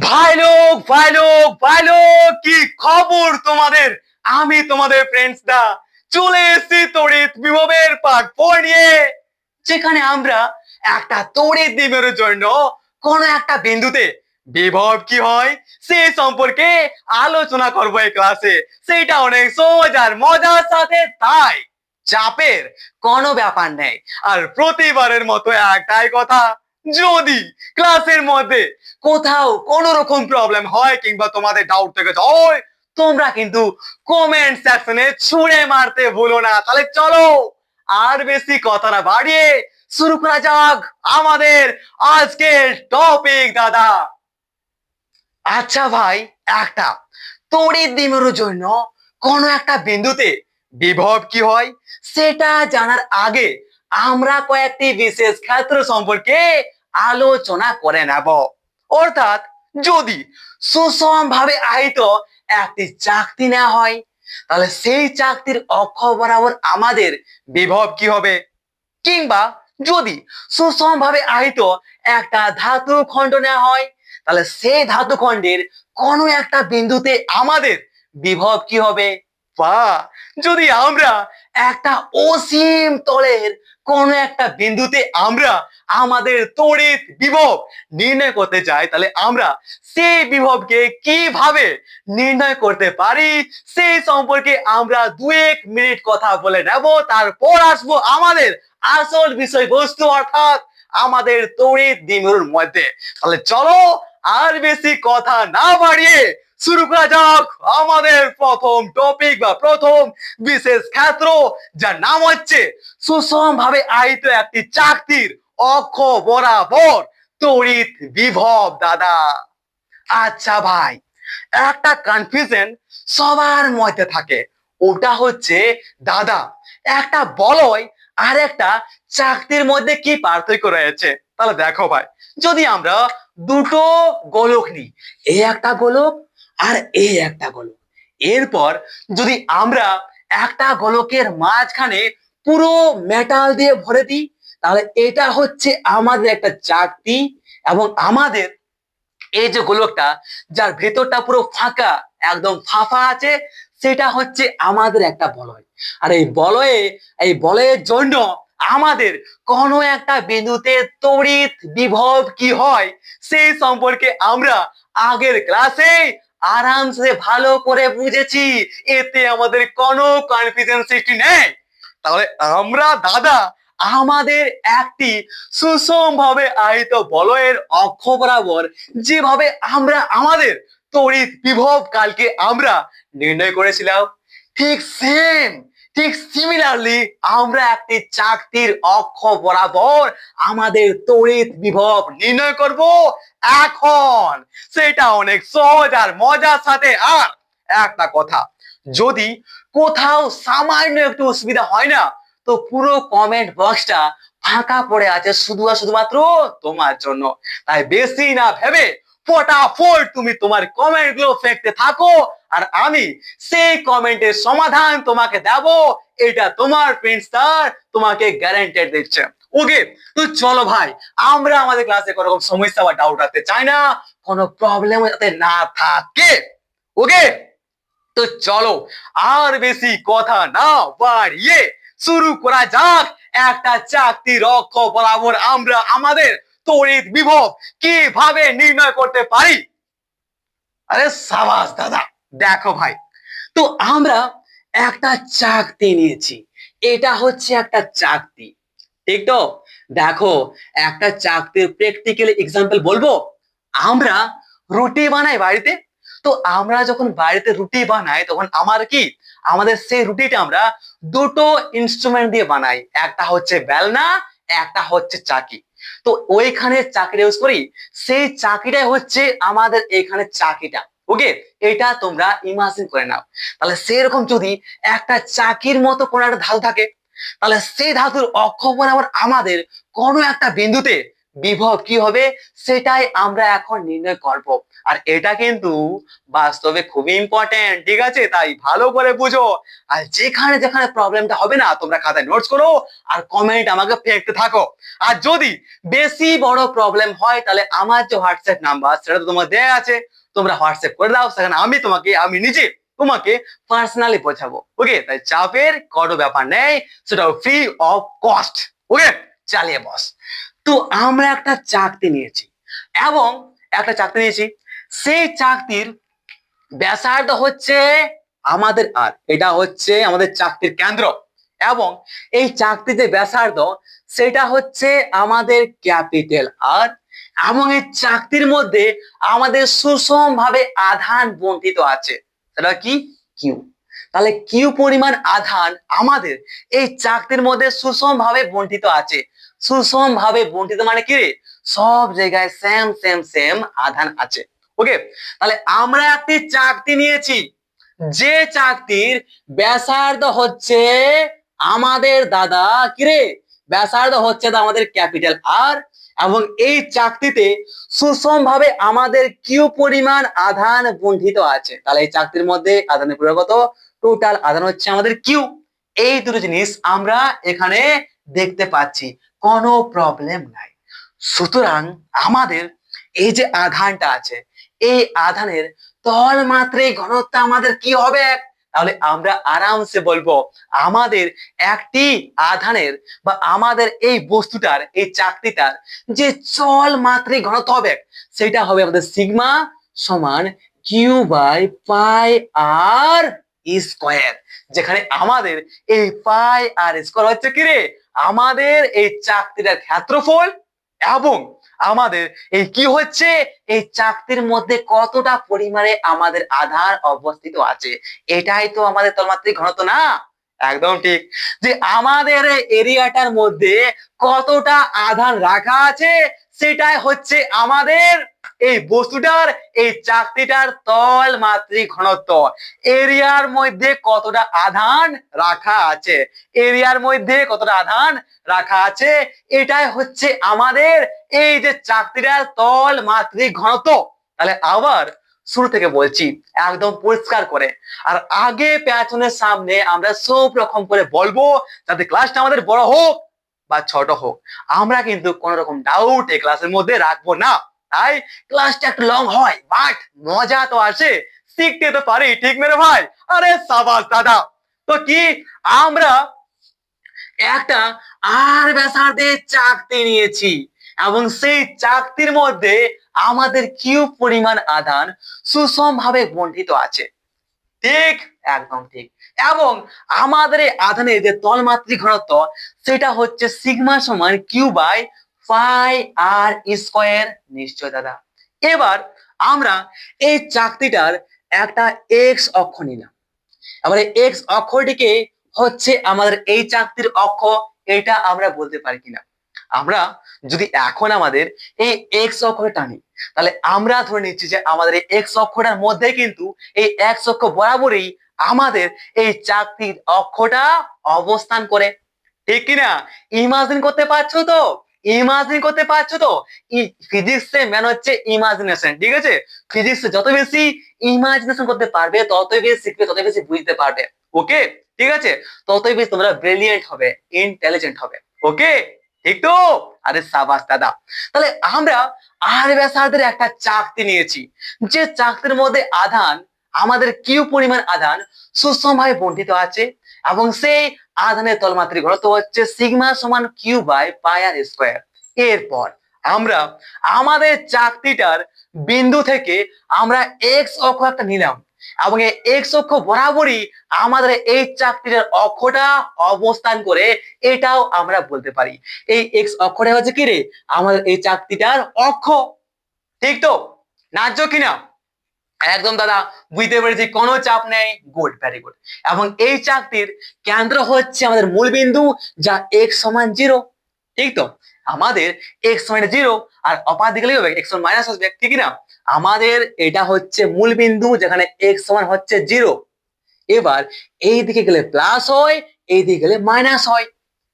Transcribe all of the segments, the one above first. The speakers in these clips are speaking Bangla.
ভাই লোক কি খবর তোমাদের। আমি তোমাদের ফ্রেন্ডস দা চলে এসেছি তড়িৎ বিভবের পার্ট 4 নিয়ে, যেখানে আমরা একটা তড়িৎ দ্বিমেরুর জন্য কোন একটা বিন্দুতে বিভব কি হয় সেই সম্পর্কে আলোচনা করবো এই ক্লাসে। সেটা অনেক সহজ আর মজার সাথে, তাই চাপের কোনো ব্যাপার নেই। আর প্রতিবারের মতো একটাই কথা, যদি ক্লাসের মধ্যে কোথাও কোনো রকম প্রবলেম হয় কিংবা তোমাদের ডাউট থেকে যায়, তোমরা কিন্তু কমেন্ট সেকশনে ছুঁড়ে মারতে ভুলো না। তাহলে চলো আর বেশি কথা না বাড়িয়ে শুরু করা যাক আমাদের আজকের টপিক দাদা। আচ্ছা ভাই, একটা তড়িৎ দ্বিমেরুর জন্য কোন একটা বিন্দুতে বিভব কি হয় সেটা জানার আগে আমরা কয়েকটি বিশেষ ক্ষেত্র সম্পর্কে আলোচনা করে নেব। অর্থাৎ যদি সুষম ভাবে আহিত একটি চাকতি নেওয়া হয়, তাহলে সেই চাকতির অক্ষ বরাবর আমাদের বিভব কি হবে, কিংবা যদি সুষম ভাবে আহিত একটা ধাতু খণ্ড নেওয়া হয়, তাহলে সেই ধাতু খণ্ডের কোন একটা বিন্দুতে আমাদের বিভব কি হবে। বা যদি আমরা একটা অসীম তলের কোন একটা বিন্দুতে আমরা আমাদের তড়িৎ বিভব নির্ণয় করতে চাই, তাহলে আমরা সেই বিভবকে কিভাবে নির্ণয় করতে পারি সেই সম্পর্কে আমরা 2-1 মিনিট কথা বলে নেব। তারপর আসবো আমাদের আসল বিষয়বস্তু, অর্থাৎ আমাদের তড়িৎ দ্বিমেরুর মধ্যে। তাহলে চলো আর বেশি কথা না বাড়িয়ে শুরু করা যাক আমাদের প্রথম টপিক বা প্রথম বিশেষ ক্ষেত্র, যার নাম হচ্ছে সুষম ভাবে আহিত একটি চাকতির অক্ষ বরাবর তড়িৎ বিভব দাদা। আচ্ছা ভাই, একটা কনফিউশন সবার মধ্যে থাকে, ওটা হচ্ছে দাদা একটা বলয় আর একটা চাকতির মধ্যে কি পার্থক্য রয়েছে। তাহলে দেখো ভাই, যদি আমরা দুটো গোলক নিই, এই একটা গোলক আর এই একটা গোলক, এরপর যদি আমরা একটা গোলকের মাঝখানে পুরো মেটাল দিয়ে ভরে দিই, তাহলে এটা হচ্ছে আমাদের একটা চাকতি, এবং আমাদের এই যে গোলকটা যার ভেতরটা পুরো ফাঁকা একদম ফাঁপা আছে, সেটা হচ্ছে আমাদের একটা বলয়। আর এই বলয়ের জন্য আমাদের কোনো একটা বিন্দুতে তড়িৎ বিভব কি হয় সেই সম্পর্কে আমরা আগের ক্লাসে আরামসে ভালো করে বুঝেছি, এতে আমাদের কোনো কনফিউশন সৃষ্টি নেই। তাহলে আমরা দাদা আমাদের একটি সুষম ভাবে আহিত বলয়ের অক্ষ বরাবর যেভাবে আমরা আমাদের তড়িৎ বিভব কালকে আমরা নির্ণয় করেছিলাম, ঠিক সিমিলারলি আমরা একটি চাকতির অক্ষ বরাবর আমাদের তড়িৎ বিভব নির্ণয় করব এখন। সেটা অনেক সহজ আর মজার সাথে। আর একটা কথা, যদি কোথাও সামান্য একটু অসুবিধা হয় না, তো পুরো কমেন্ট বক্সটা ফাঁকা পড়ে আছে শুধু আর শুধুমাত্র তোমার জন্য। তাই বেশি না ভেবে ফটাফট তুমি তোমার কমেন্ট গুলো ফেলতে থাকো, আর আমি সেই কমেন্টের সমাধান তোমাকে দেব। এটা তোমার ফ্রেন্ডস স্যার তোমাকে গ্যারান্টেড দিচ্ছে। ওকে, তো চলো ভাই, আমরা আমাদের ক্লাসে কোনো রকম সমস্যা বা ডাউট রাখতে চাই না, কোনো প্রবলেম যাতে না থাকে। ওকে, তো চলো আর বেশি কথা না বাড়িয়ে শুরু করা যাক একটা চাকতির অক্ষ বরাবর আমরা আমাদের তড়িৎ বিভব কিভাবে নির্ণয় করতে পারি। আরে সাবাস দাদা। দেখো ভাই, তো আমরা একটা চাকতি নিয়েছি, এটা হচ্ছে একটা চাকতি, ঠিক তো? দেখো, একটা চাকতির প্র্যাকটিক্যাল এক্সাম্পল বলবো। আমরা রুটি বানাই বাড়িতে, তো আমরা যখন বাড়িতে রুটি বানাই তখন আমাদের সেই রুটিটা আমরা দুটো ইনস্ট্রুমেন্ট দিয়ে বানাই, একটা হচ্ছে বেলনা, একটা হচ্ছে চাকি। তো ওইখানে চাকিটা ইউজ করি, সেই চাকিটাই হচ্ছে আমাদের এখানে চাকিটা। ওকে, এটা তোমরা ইমাজিন করে নাও। তাহলে সেরকম যদি একটা চাকির মতো কোনো একটা ধাতু থাকে, তাহলে সেই ধাতুর অক্ষ বরাবর আমাদের কোনো একটা বিন্দুতে বিভব কি হবে সেটাই আমরা এখন নির্ণয় করব। আর এটা কিন্তু বাস্তবে খুবই ইম্পর্টেন্ট, ঠিক আছে? তাই ভালো করে বুঝো। আর যেখানে যেখানে প্রবলেমটা হবে না তোমরা খাতায় নোটস করো আর কমেন্ট আমাকে ফেলতে থাকো। আর যদি বেশি বড় প্রবলেম হয় তাহলে আমার যে হোয়াটসঅ্যাপ নাম্বার সেটা তো তোমার দেয়া আছে, তোমরা হোয়াটসঅ্যাপ করে দাও, সেখানে আমি নিজে তোমাকে পার্সোনালি বোঝাবো। ওকে, তাই চাপের কোনো ব্যাপার নেই, সেটাও ফ্রি অফ কস্ট। ওকে, চালিয়ে বস। তো আমরা একটা চাকতি নিয়েছি এবং সেই চাকতির ব্যাসার্ধ হচ্ছে আমাদের আর, এটা হচ্ছে আমাদের চাকতির কেন্দ্র, এবং এই চাকতির যে ব্যাসার্ধ সেটা হচ্ছে আমাদের ক্যাপিটাল আর, এবং এই চাকতির মধ্যে আমাদের সুষম ভাবে আধান বন্টিত আছে, সেটা কি? কিউ। তাহলে কিউ পরিমাণ আধান আমাদের এই চাকতির মধ্যে সুষম ভাবে বন্টিত আছে। সুষম ভাবে বন্টিত মানে কি রে? সব জায়গায় সেম সেম সেম আধান আছে। ওকে, তাহলে আমরা একটি চাকতি নিয়েছি, যে চাকতির ব্যাসার্ধ হচ্ছে আমাদের দাদা কিরে, ব্যাসার্ধ হচ্ছে আমাদের ক্যাপিটাল আর, এবং এই চাকতিতে সুষম ভাবে আমাদের কিউ পরিমাণ আধান বন্ধিত আছে। তাহলে এই চাকতির মধ্যে আধানের পরিমাণ কত? টোটাল আধান হচ্ছে আমাদের কিউ। এই দুটো জিনিস আমরা এখানে দেখতে পাচ্ছি, কোনো প্রবলেম নাই। সুতরাং আমাদের এই যে আধানটা আছে, এই আধানের তলমাত্রিক ঘনত্ব আমাদের কি হবে? তাহলে আমরা আরামসে বলবো আমাদের একটি আধানের বা আমাদের এই বস্তুটার, এই চাকতিটার যে চলমাত্রিক ঘনত্ব হবে সেটা হবে আমাদের সিগমা সমান q by pi r square, যেখানে আমাদের এই পাই আর স্কোয়ার হচ্ছে কি রে? আমাদের এই চাকতিটার ক্ষেত্রফল, এবং আমাদের এই কি হচ্ছে এই চাকতির মধ্যে কতটা পরিমাণে আমাদের আধান অবস্থিত আছে, এটাই তো আমাদের তলমাত্রিক ঘনত্ব না? একদম ঠিক, যে আমাদের এরিয়াটার মধ্যে কতটা আধান রাখা আছে সেটাই হচ্ছে আমাদের এই বস্তুটার, এই চাকতিটার তলমাত্রিক ঘনত্ব। এরিয়ার মধ্যে কতটা আধান রাখা আছে, এরিয়ার মধ্যে কতটা আধান রাখা আছে, এটাই হচ্ছে আমাদের এই যে চাকতিটার তলমাত্রিক ঘনত্ব। তাহলে আবার শুরু থেকে বলছি একদম পরিষ্কার করে, আর আগে পেছনের সামনে আমরা সব রকম করে বলবো, যাতে ক্লাসটা আমাদের বড় হোক বা ছোট হোক, আমরা কিন্তু কোন রকম ডাউট এই ক্লাসের মধ্যে রাখবো না। তাই ক্লাসটা একটু লং হয় বাট মজা তো আসে, শিখতে তো পারি, ঠিক মেরে ভাই? আরে সাবাস দাদা। তো কি আমরা একটা আর ব্যাসার্ধের চাকতি নিয়েছি, এবং সেই চাকতির মধ্যে আমাদের কিউ পরিমাণ আধান সুষম ভাবে বন্টিত আছে, ঠিক? একদম ঠিক। এবং আমাদের এই আধানের যে তলমাত্রিক ঘনত্ব সেটা হচ্ছে সিগমা সমান q by pi r square. নিশ্চয় দাদা। এবার আমরা এই চাকতিটার একটা এক্স অক্ষ নিলাম, এবার এক্স অক্ষটিকে হচ্ছে আমাদের এই চাকতির অক্ষ, এটা আমরা বলতে পারি কিনা? আমরা যদি এখন আমাদের এই এক্স অক্ষকে টানি, তাহলে আমরা ধরে নিচ্ছি যে আমাদের এই এক্স অক্ষটার মধ্যে কিন্তু এই এক্স অক্ষ বরাবরই আমাদের এই চাকতির অক্ষটা অবস্থান করে, ঠিক কিনা? ইমাজিন করতে পারছো তো? ইমাজিন করতে পারছো তো? ফিজিক্সে ম্যান হচ্ছে ইমাজিনেশন, ঠিক আছে? ফিজিক্সে যত বেশি ইমাজিনেশন করতে পারবে ততই বেশি শিখবে, ততই বেশি বুঝতে পারবে। ওকে, ঠিক আছে? ততই বেশি তোমরা ব্রিলিয়েন্ট হবে, ইন্টেলিজেন্ট হবে। ওকে, ঠিক তো? আরে সাবাস দাদা। তাহলে আমরা আর ব্যাসার্ধের একটা চাকতি নিয়েছি, যে চাকতির মধ্যে আধান, আমাদের কিউ পরিমাণ আধান সুষমভাবে বন্টিত আছে, এবং সেই আধানের তলমাত্রিক ঘনত্ব হচ্ছে সিগমা সমান q by pi r square. এরপর আমরা আমাদের চাকতিটার বিন্দু থেকে আমরা এক্স অক্ষ একটা নিলাম, এবং এই এক্স অক্ষ বরাবরই আমাদের এই চাকতিটার অক্ষটা অবস্থান করে, এটাও আমরা বলতে পারি এই এক্স অক্ষটা হচ্ছে কি রে? আমাদের এই চাকতিটার অক্ষ, ঠিক তো? ন্যায্য কিনা? একদম দাদা, বুঝতে পেরেছি, কোনো চাপ নেই। Good, very good. এবং এই চাকতির কেন্দ্র হচ্ছে আমাদের মূল বিন্দু, যা এক্স সমান 0, ঠিক তো? আমাদের এক্স সমান 0 আর অপার দিকে লিখবে এক্স সমান মাইনাস আসবে, ঠিক না? আমাদের এটা হচ্ছে মূল বিন্দু যেখানে এক্স সমান হচ্ছে 0। এবার এই দিকে গেলে প্লাস হয়, এই দিকে গেলে মাইনাস হয়,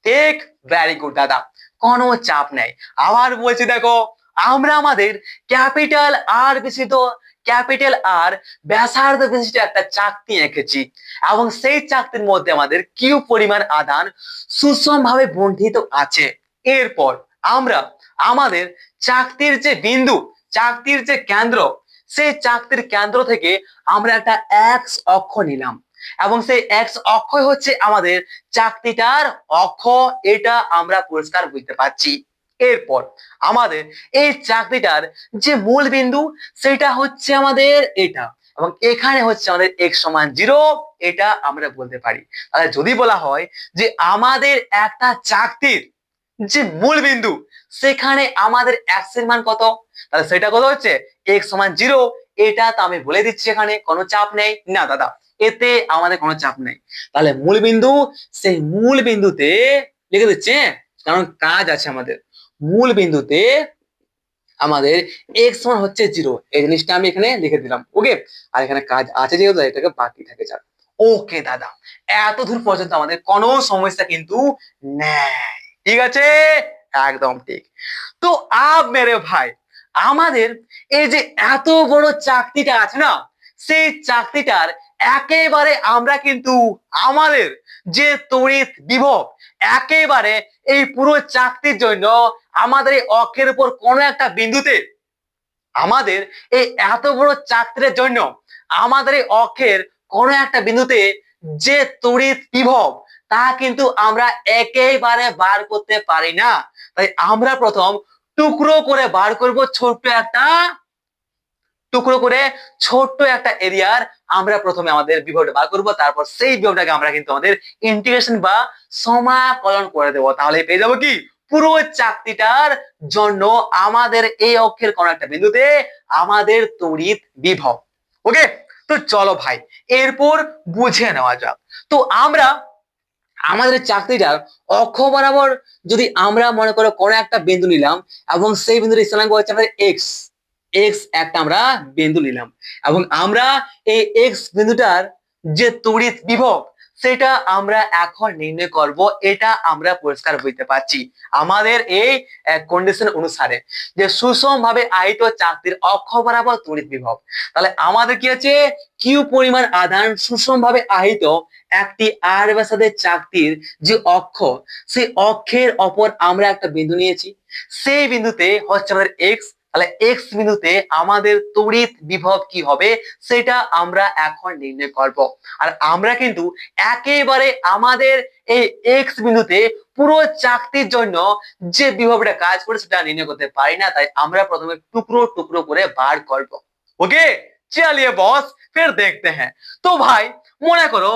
ঠিক? ভেরি গুড দাদা। কোনো চাপ নেই। আবার বলছি দেখো, আমরা আমাদের ক্যাপিটাল আর বিশিষ্ট ক্যাপিটাল আর ব্যাসার্ধ বিশিষ্ট একটা চাকতি এঁকেছি এবং সেই চাকতির মধ্যে আমাদের কিউ পরিমাণ আধান সুষমভাবে বণ্টিত আছে। এরপর আমরা আমাদের চাকতির যে বিন্দু, চাকতির যে কেন্দ্র, সেই চাকতির কেন্দ্র থেকে আমরা একটা এক্স অক্ষ নিলাম এবং সেই এক্স অক্ষ হচ্ছে আমাদের চাকতিটার অক্ষ। এটা আমরা পরিষ্কার বুঝতে পারছি। এরপর আমাদের এই চাকতিটার যে মূল বিন্দু সেটা হচ্ছে আমাদের এটা, এবং এখানে হচ্ছে আমাদের x সমান 0, এটা আমরা বলতে পারি। তাহলে যদি বলা হয় যে আমাদের একটা চাকতির যে মূল বিন্দু সেখানে আমাদের x এর মান কত, তাহলে সেটা কত হচ্ছে x সমান 0। এটা তো আমি বলে দিচ্ছি, এখানে কোনো চাপ নেই না দাদা, এতে আমাদের কোনো চাপ নেই। তাহলে মূল বিন্দু, সেই মূল বিন্দুতে লিখে দিচ্ছে, কারণ কাজ আছে আমাদের। মূল বিন্দুতে আমাদের x সমান হচ্ছে 0, এই জিনিসটা আমি এখানে লিখে দিলাম। ওকে, আর এখানে কাজ আছে যেহেতু এটাকে বাকি থাকে যাক। ওকে দাদা, এত দূর পর্যন্ত আমাদের কোনো সমস্যা কিন্তু নেই, ঠিক আছে? একদম ঠিক। তো আব মেরে ভাই, আমাদের এই যে এত বড় চাকতিটা আছে না, সেই চাকতিটার একেবারে আমরা কিন্তু আমাদের যে তড়িৎ বিভব একেবারে এই পুরো চাকতির জন্য আমাদের এই অক্ষের উপর কোনো একটা বিন্দুতে, আমাদের এই এত বড় চাকতির জন্য আমাদের এই অক্ষের কোনো একটা বিন্দুতে যে তড়িৎ বিভব তা কিন্তু আমরা একেবারে বার করতে পারি না। তাই আমরা প্রথম টুকরো করে বার করব, ছোট্ট একটা এরিয়ার আমরা প্রথমে আমাদের বিভবটা বার করব, তারপর সেই বিভবটাকে আমরা কিন্তু আমাদের ইন্টিগ্রেশন বা সমাকলন করে দেব। তাহলে পেয়ে যাবো কি, পুরো চাকতিটার জন্য আমাদের এই অক্ষের কোন একটা বিন্দুতে আমাদের তড়িৎ বিভব। ওকে, তো চলো ভাই এরপর বুঝে নেওয়া যাক। তো আমরা আমাদের চাকতিটার অক্ষ বরাবর যদি আমরা মনে করো কোনো একটা বিন্দু নিলাম এবং সেই বিন্দুর স্থানাঙ্ক হচ্ছে আমাদের এক্স, একটা আমরা বিন্দু নিলাম এবং আমরা এই এক্স বিন্দুটার যে তড়িৎ বিভব সেটা আমরা এখন নির্ণয় করব। এটা আমরা পরিষ্কার বুঝতে পারছি আমাদের এই কন্ডিশন অনুসারে যে সুষম ভাবে আহিত চাকতির অক্ষ বরাবর তড়িৎ বিভব। তাহলে আমাদের কি আছে, কিউ পরিমাণ আধান সুষম ভাবে আহিত একটি আর ব্যাসার্ধের চাকতির যে অক্ষ, সেই অক্ষের অপর আমরা একটা বিন্দু নিয়েছি, সেই বিন্দুতে হচ্ছে আমাদের এক্স। তাহলে এক্স বিন্দুতে আমাদের তড়িৎ বিভব কি হবে সেটা আমরা এখন নির্ণয় করব। আর আমরা কিন্তু একেবারে আমাদের এই এক্স বিন্দুতে পুরো চাকতির জন্য যে বিভবটা কাজ করে সেটা নির্ণয় করতে পারি না, তাই আমরা প্রথমে টুকরো টুকরো করে বার করব। ওকে, চলিয়ে বস ফির দেখতে হ্যাঁ। তো ভাই মনে করো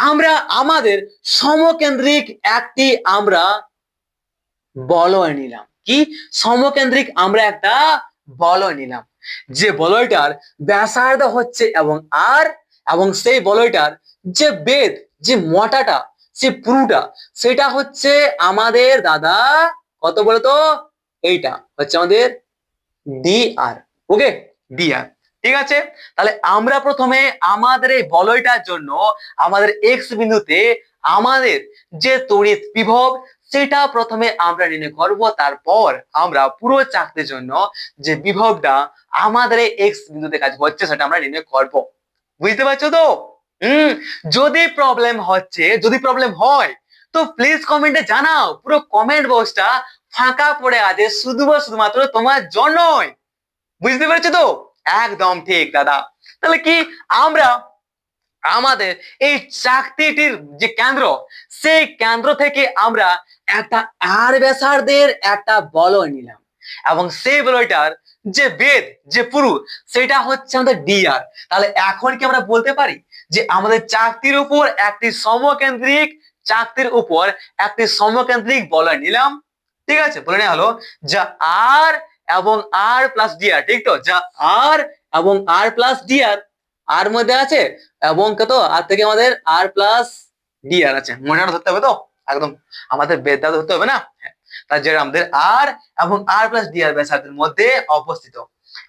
আমরা আমাদের সমকেন্দ্রিক একটি আমরা বলয় নিলাম। কি সমকেন্দ্রিক আমরা একটা বলয় নিলাম, যে বলয়টার ব্যাসার্ধ হচ্ছে এবং সেই বলয়টার যে বেধ, যে মোটাটা, যে পুরুটা, সেটা হচ্ছে আমাদের দাদা কত বলতো, এইটা হচ্ছে আমাদের ডি আর। ওকে, ডি আর, ঠিক আছে। তাহলে আমরা প্রথমে আমাদের এই বলয়টার জন্য আমাদের এক্স বিন্দুতে আমাদের যে তড়িৎ বিভব সেটা প্রথমে আমরা নির্ণয় করব, তারপর আমরা পুরো চাকতির জন্য যে বিভবটা আমাদের এই এক্স বিন্দুতে কাজ হচ্ছে সেটা আমরা নির্ণয় করব। বুঝতে পারছো তো? যদি প্রবলেম হয় তো প্লিজ কমেন্টে জানাও। পুরো কমেন্ট বক্সটা ফাঁকা পড়ে আছে শুধুমাত্র তোমার জন্যই। বুঝতে পেরেছো তো? একদম ঠিক দাদা। তাহলে কি আমরা আমাদের এই চাকতিটির যে কেন্দ্র, সেই কেন্দ্র থেকে আমরা একটা আর ব্যাসার্ধের একটা বলয় নিলাম এবং সেই বলয়টার যে বেধ, যে পুরু, সেটা হচ্ছে আমাদের ডি আর। তাহলে এখন কি আমরা বলতে পারি যে আমাদের চাকতির উপর একটি সমকেন্দ্রিক বলয় নিলাম, ঠিক আছে? বলে নেওয়া হলো যা আর এবং আর প্লাস ডি আর, ঠিক তো? যা আর এবং আর প্লাস ডি আর, আর মধ্যে আছে এবং কত আর থেকে আমাদের আর প্লাস ডি আর আছে। মনে ধরতে হবে তো, একদম আমাদের বেদটা ধরতে হবে না। তার যে আমাদের আর এবং আর প্লাস ডি আর ব্যাসার্ধের মধ্যে অবস্থিত,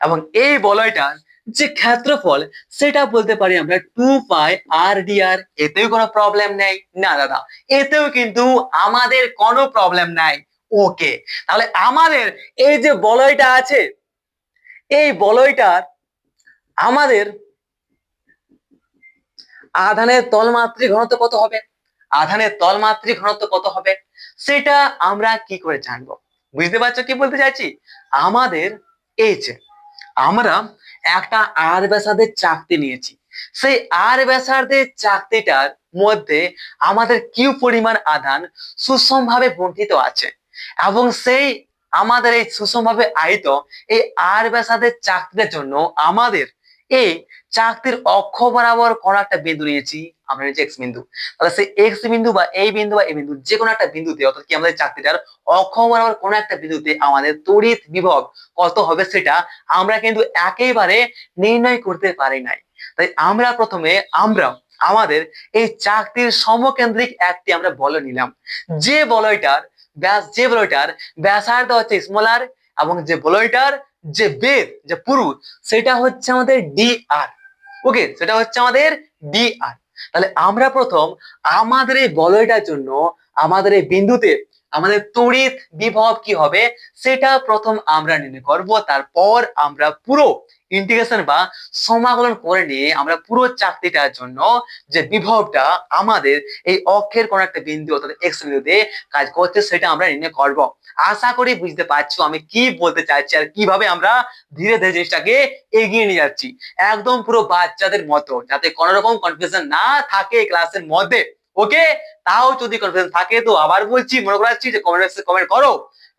এবং এই বলয়টার যে ক্ষেত্রফল সেটা বলতে পারি আমরা 2 পাই আর ডি আর। এতেও কোনো প্রবলেম নেই না দাদা, এতেও কিন্তু আমাদের কোনো প্রবলেম নাই। ওকে, তাহলে আমাদের এই যে বলয়টা আছে, এই বলয়টার আমাদের আধানের তলমাত্রিক ঘনত্ব কত হবে, আধানের তলমাত্রিক ঘনত্ব কত হবে সেটা আমরা কি করে জানবো? বুঝতে পারছো কি বলতে চাইছি? আমাদের এই যে আমরা একটা আর ব্যাসার্ধের চাকতি নিয়েছি, সেই আর ব্যাসার্ধের চাকতিটার মধ্যে আমাদের কিউ পরিমাণ আধান সুষমভাবে বণ্টিত আছে, এবং সেই আমাদের এই সুষমভাবে আহিত এই আর ব্যাসার্ধের চাকতির জন্য আমাদের এই চাকতির অক্ষ বরাবর কোন একটা বিন্দু নিয়েছি, আমরা নিয়েছি এক্স বিন্দু। তাহলে সেই এক্স বিন্দু বা এই বিন্দু বা এই বিন্দু যে কোনো একটা বিন্দুতে, অর্থাৎ কি আমাদের চাকতিটার অক্ষ বরাবর কোন একটা বিন্দুতে আমাদের তড়িৎ বিভব কত হবে সেটা আমরা কিন্তু একেবারে নির্ণয় করতে পারি নাই। তাই আমরা প্রথমে আমাদের এই চাকতির সমকেন্দ্রিক একটি আমরা বলয় নিলাম, যে বলয়টার ব্যাসার্ধ হচ্ছে স্মল আর, এবং যে বলয়টার যে বেদ যে পুরু সেটা হচ্ছে আমাদের ডি আর। ওকে, সেটা হচ্ছে আমাদের ডি আর। তাহলে আমরা প্রথম আমাদের এই বলয়টার জন্য আমাদের এই বিন্দুতে আমাদের তড়িৎ বিভব কি হবে সেটা প্রথম আমরা নির্ণয় করব, তারপর আমরা পুরো ইন্টিগ্রেশন বা সমাকলন করে নিয়ে আমরা পুরো চাকতিটার জন্য যে বিভবটা আমাদের এই অক্ষের কোন একটা বিন্দু অর্থাৎ এক্স বিন্দুতে কাজ করছে সেটা আমরা নির্ণয় করব। আশা করি বুঝতে পারছো আমি কি বলতে চাইছি আর কিভাবে আমরা ধীরে ধীরে জিনিসটাকে এগিয়ে নিয়ে যাচ্ছি, একদম পুরো বাচ্চাদের মতো, যাতে কোনো রকম কনফিউশন না থাকে ক্লাসের মধ্যে। ওকে, তাও যদি কনফিউশন থাকে তো আবার বলছি, মনে করাচ্ছি যে কমেন্ট করো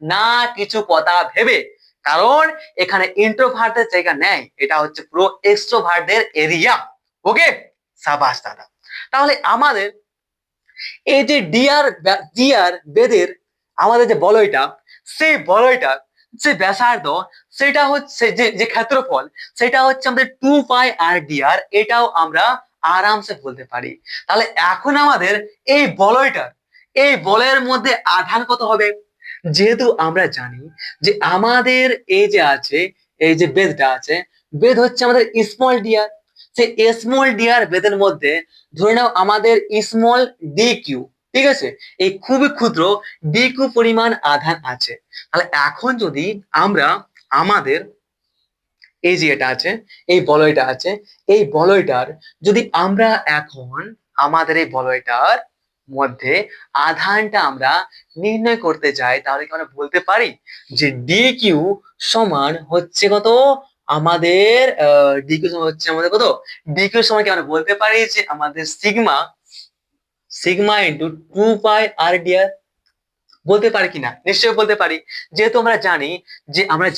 না কিছু কথা ভেবে, কারণ এখানে ইন্ট্রোভার্টদের জায়গা নেই, এটা হচ্ছে পুরো এক্সট্রোভার্টদের এরিয়া। ওকে, সাবাস দাদা। তাহলে আমাদের এই যে ডিআর বেদের আমাদের যে বলয়টা, সেই বলয়টা যে ব্যাসার্ধ সেটা হচ্ছে যে ক্ষেত্রফল সেটা হচ্ছে আমাদের 2 পাই আর ডিআর, এটাও আমরা আরামসে বলতে পারি। তাহলে এখন আমাদের এই বলয়ের মধ্যে আধান কত হবে, যেহেতু আমরা জানি যে আমাদের এই যে আছে এই যে বেদটা আছে, বেদ হচ্ছে আমাদের স্মল ডিআর, সেই স্মল ডিআর বেদের মধ্যে ধরে নাও আমাদের স্মল ডি কিউ, ঠিক আছে, এই খুবই ক্ষুদ্র ডি কিউ পরিমাণ আধান আছে। তাহলে এখন যদি আমরা আমাদের এই যে এটা আছে এই বলয়টা আছে, এই বলয়টার যদি আমরা এখন আমাদের এই বলয়টার মধ্যে আধানটা আমরা নির্ণয় করতে চাই, তাহলে কি আমরা বলতে পারি যে ডি কিউ সমান হচ্ছে কত আমাদের ডি কিউ সমান হচ্ছে আমাদের কত, ডি কিউ সমান কি আমরা বলতে পারি যে আমাদের sigma sigma into 2 pi r DR, বলতে পারি কিনা? নিশ্চয়ই বলতে পারি, যেহেতু আমরা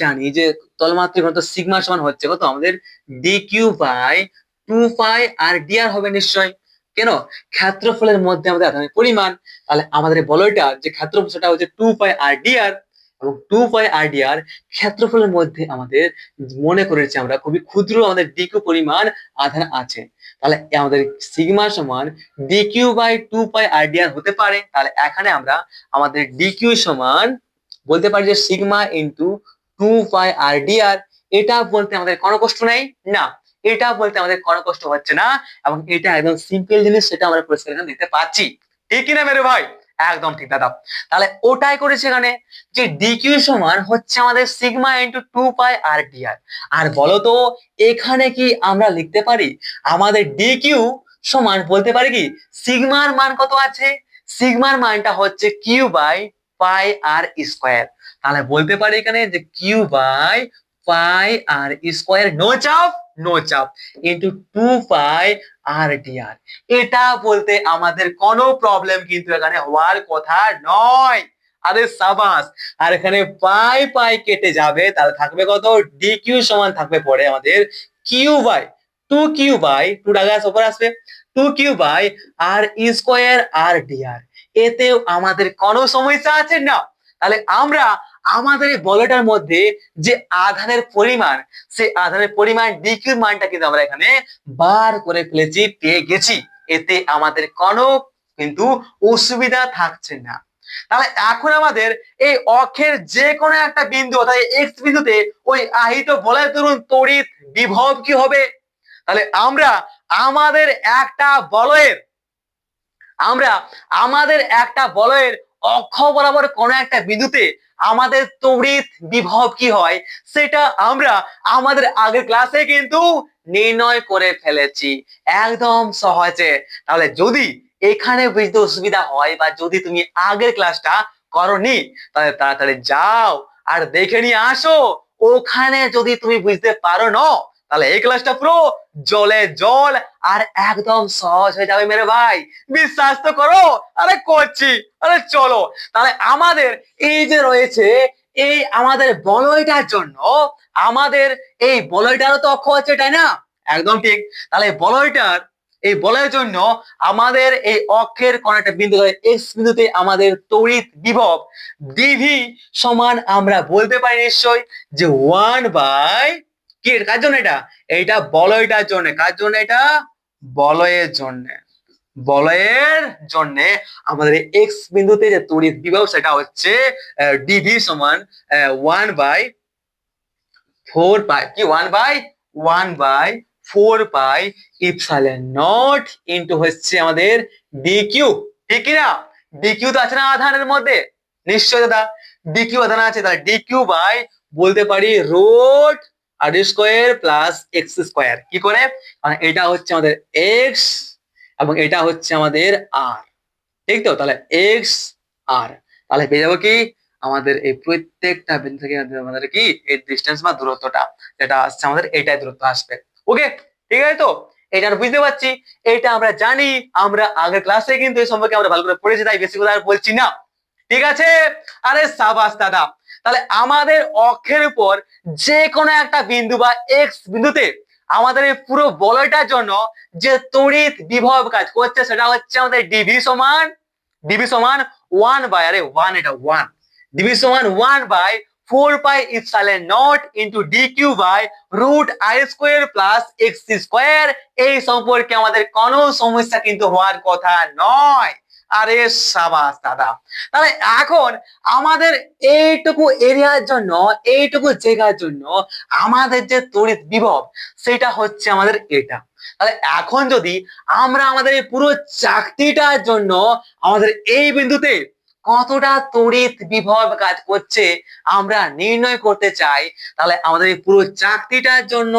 জানি যে তলমাত্রিক ঘনত্ব সিগমা সমান হচ্ছে কত আমাদের d q by 2 pi r d r হবে নিশ্চয়। কেন? ক্ষেত্রফলের মধ্যে আমাদের আধানের পরিমাণ, তাহলে আমাদের বলয়টা যে ক্ষেত্রফল সেটা হচ্ছে 2 পাই আর ডিআর, এবং 2 পাই আর ডিআর ক্ষেত্রফলের মধ্যে আমাদের মনে করেছি আমরা খুবই ক্ষুদ্র আমাদের ডি কিউ পরিমাণ আধান আছে। তাহলে আমাদের সিগমা সমান d q by 2 pi r d r হতে পারে। তাহলে এখানে আমরা আমাদের ডি কিউ সমান বলতে পারি যে sigma into 2 pi r d r, এটা বলতে আমাদের কোনো কষ্ট নেই না, এটা বলতে আমাদের কোনো কষ্ট হচ্ছে না, এবং এটা একদম সিম্পল জিনিস, সেটা আমরা পরিষ্কার এখানে দেখতে পাচ্ছি। ঠিক কিনা মেরে ভাই? একদম ঠিক দাদা। তাহলে ওটাই করেছে এখানে যে ডি কিউ সমান হচ্ছে আমাদের sigma into 2 pi r DR. আর বলতো এখানে কি আমরা লিখতে পারি আমাদের ডি কিউ সমান বলতে পারি কি সিগমার মান কত আছে, সিগমার মানটা হচ্ছে q by pi r square. তাহলে বলতে পারি এখানে যে q by pi r square, no চাপ ইন্টু 2 পাই আর ডিআর। এটা বলতে আমাদের কোনো প্রবলেম কিন্তু এখানে হওয়ার কথা নয়। আরে সাবাস। আর এখানে পাই পাই কেটে যাবে, তাহলে থাকবে কত, ডি কিউ সমান থাকবে পরে আমাদের কিউ বাই 2 কিউ বাই 2 টাকা উপর আসবে 2 কিউ বাই আর স্কয়ার আর ডিআর। এতেও আমাদের কোনো সমস্যা আছে না। তাহলে আমরা আমাদের এই বলয়টার মধ্যে যে আধানের পরিমাণ, সেই আধানের পরিমাণ ডি কিউর মানটা কিন্তু আমরা এখানে বার করে ফেলেছি, পেয়ে গেছি। এতে আমাদের কোনো কিন্তু অসুবিধা থাকছে না। তাহলে এখন আমাদের এই অক্ষের যে কোনো একটা বিন্দু অর্থাৎ এক্স বিন্দুতে ওই আহিত বলয়ের দরুন তড়িৎ বিভব কি হবে? তাহলে আমরা আমাদের একটা বলয়ের অক্ষ বরাবর কোনো একটা বিন্দুতে আমাদের তড়িৎ বিভব কি হয় সেটা আমরা আমাদের আগের ক্লাসে কিন্তু নির্ণয় করে ফেলেছি একদম সহজে। তাহলে যদি এখানে বুঝতে অসুবিধা হয় বা যদি তুমি আগের ক্লাসটা করনি তাহলে তাড়াতাড়ি যাও আর দেখে নিয়ে আসো। ওখানে যদি তুমি বুঝতে পারো না তাহলে এই ক্লাসটা পুরো জলে জল আর একদম সহজ হয়ে যাবে মেরে ভাই। বিশ্বাস তো করো। আরে করছি। আরে চলো তাহলে আমাদের এই যে রয়েছে এই আমাদের বলয়টার জন্য আমাদের এই বলয়টারও তো অক্ষ আছে তাই না? একদম ঠিক। তাহলে এই বলয়ের জন্য আমাদের এই অক্ষের কোন একটা বিন্দু এক্স বিন্দুতে আমাদের তড়িৎ বিভব ডিভি সমান আমরা বলতে পারি নিশ্চয় যে 1 বাই কি কার জন্য এটা এইটা বলয়টার জন্য। কার জন্য এটা? বলয়ের জন্য। বলয়ের জন্য আমাদের এক্স বিন্দুতে যে তড়িৎ বিভব সেটা হচ্ছে ডিভি সমান 1/4 পাই কি 1/4 পাই ইপসাইলন নট ইনটু হচ্ছে আমাদের ডিকিউ। ঠিক কি না? ডিকিউ তো আছে না আধানের মধ্যে? নিশ্চয় দাদা ডিকিউ আধান আছে। তাহলে ডিকিউ বাই বলতে পারি root r square plus x square. কি করে? কারণ এটা হচ্ছে আমাদের এক্স এবং এটা হচ্ছে আমাদের আর। ঠিক তো? তাহলে এক্স আর তাহলে পেয়ে যাবো কি আমাদের এই প্রত্যেকটা বিন্দু থেকে আমাদের কি এই ডিস্টেন্স বা দূরত্বটা যেটা আসছে আমাদের এইটাই দূরত্ব আসবে। ওকে ঠিক আছে তো? এটা বুঝতে পারছি। এটা আমরা জানি আমরা আগের ক্লাসে কিন্তু এই সম্পর্কে আমরা ভালো করে পড়েছি তাই বেশি কথা আর বলছি না। ঠিক আছে? আরে সাবাস দাদা। তাহলে আমাদের অক্ষের উপর যে কোনো একটা বিন্দু বা এক্স বিন্দুতে আমাদের এই পুরো বলয়টার জন্য যে তড়িৎ বিভব কাজ করছে সেটা হচ্ছে আমাদের ডিভি সমান 1 বাই আরে 1 এটা 1 ডিভি সমান 1/4 pi epsilon not into d q by root r square plus x square. এই সম্পর্কে আমাদের কোনো সমস্যা কিন্তু হওয়ার কথা নয়। আরে সাবাস দাদা। তাহলে এখন আমাদের এইটুকু এরিয়ার জন্য এইটুকু জায়গার জন্য আমাদের যে তড়িৎ বিভব সেটা হচ্ছে আমাদের এটা। তাহলে এখন যদি আমরা আমাদের এই পুরো চাকতিটার জন্য আমাদের এই বিন্দুতে কতটা তড়িৎ বিভব কাজ করছে আমরা নির্ণয় করতে চাই তাহলে আমাদের এই পুরো চাকতিটার জন্য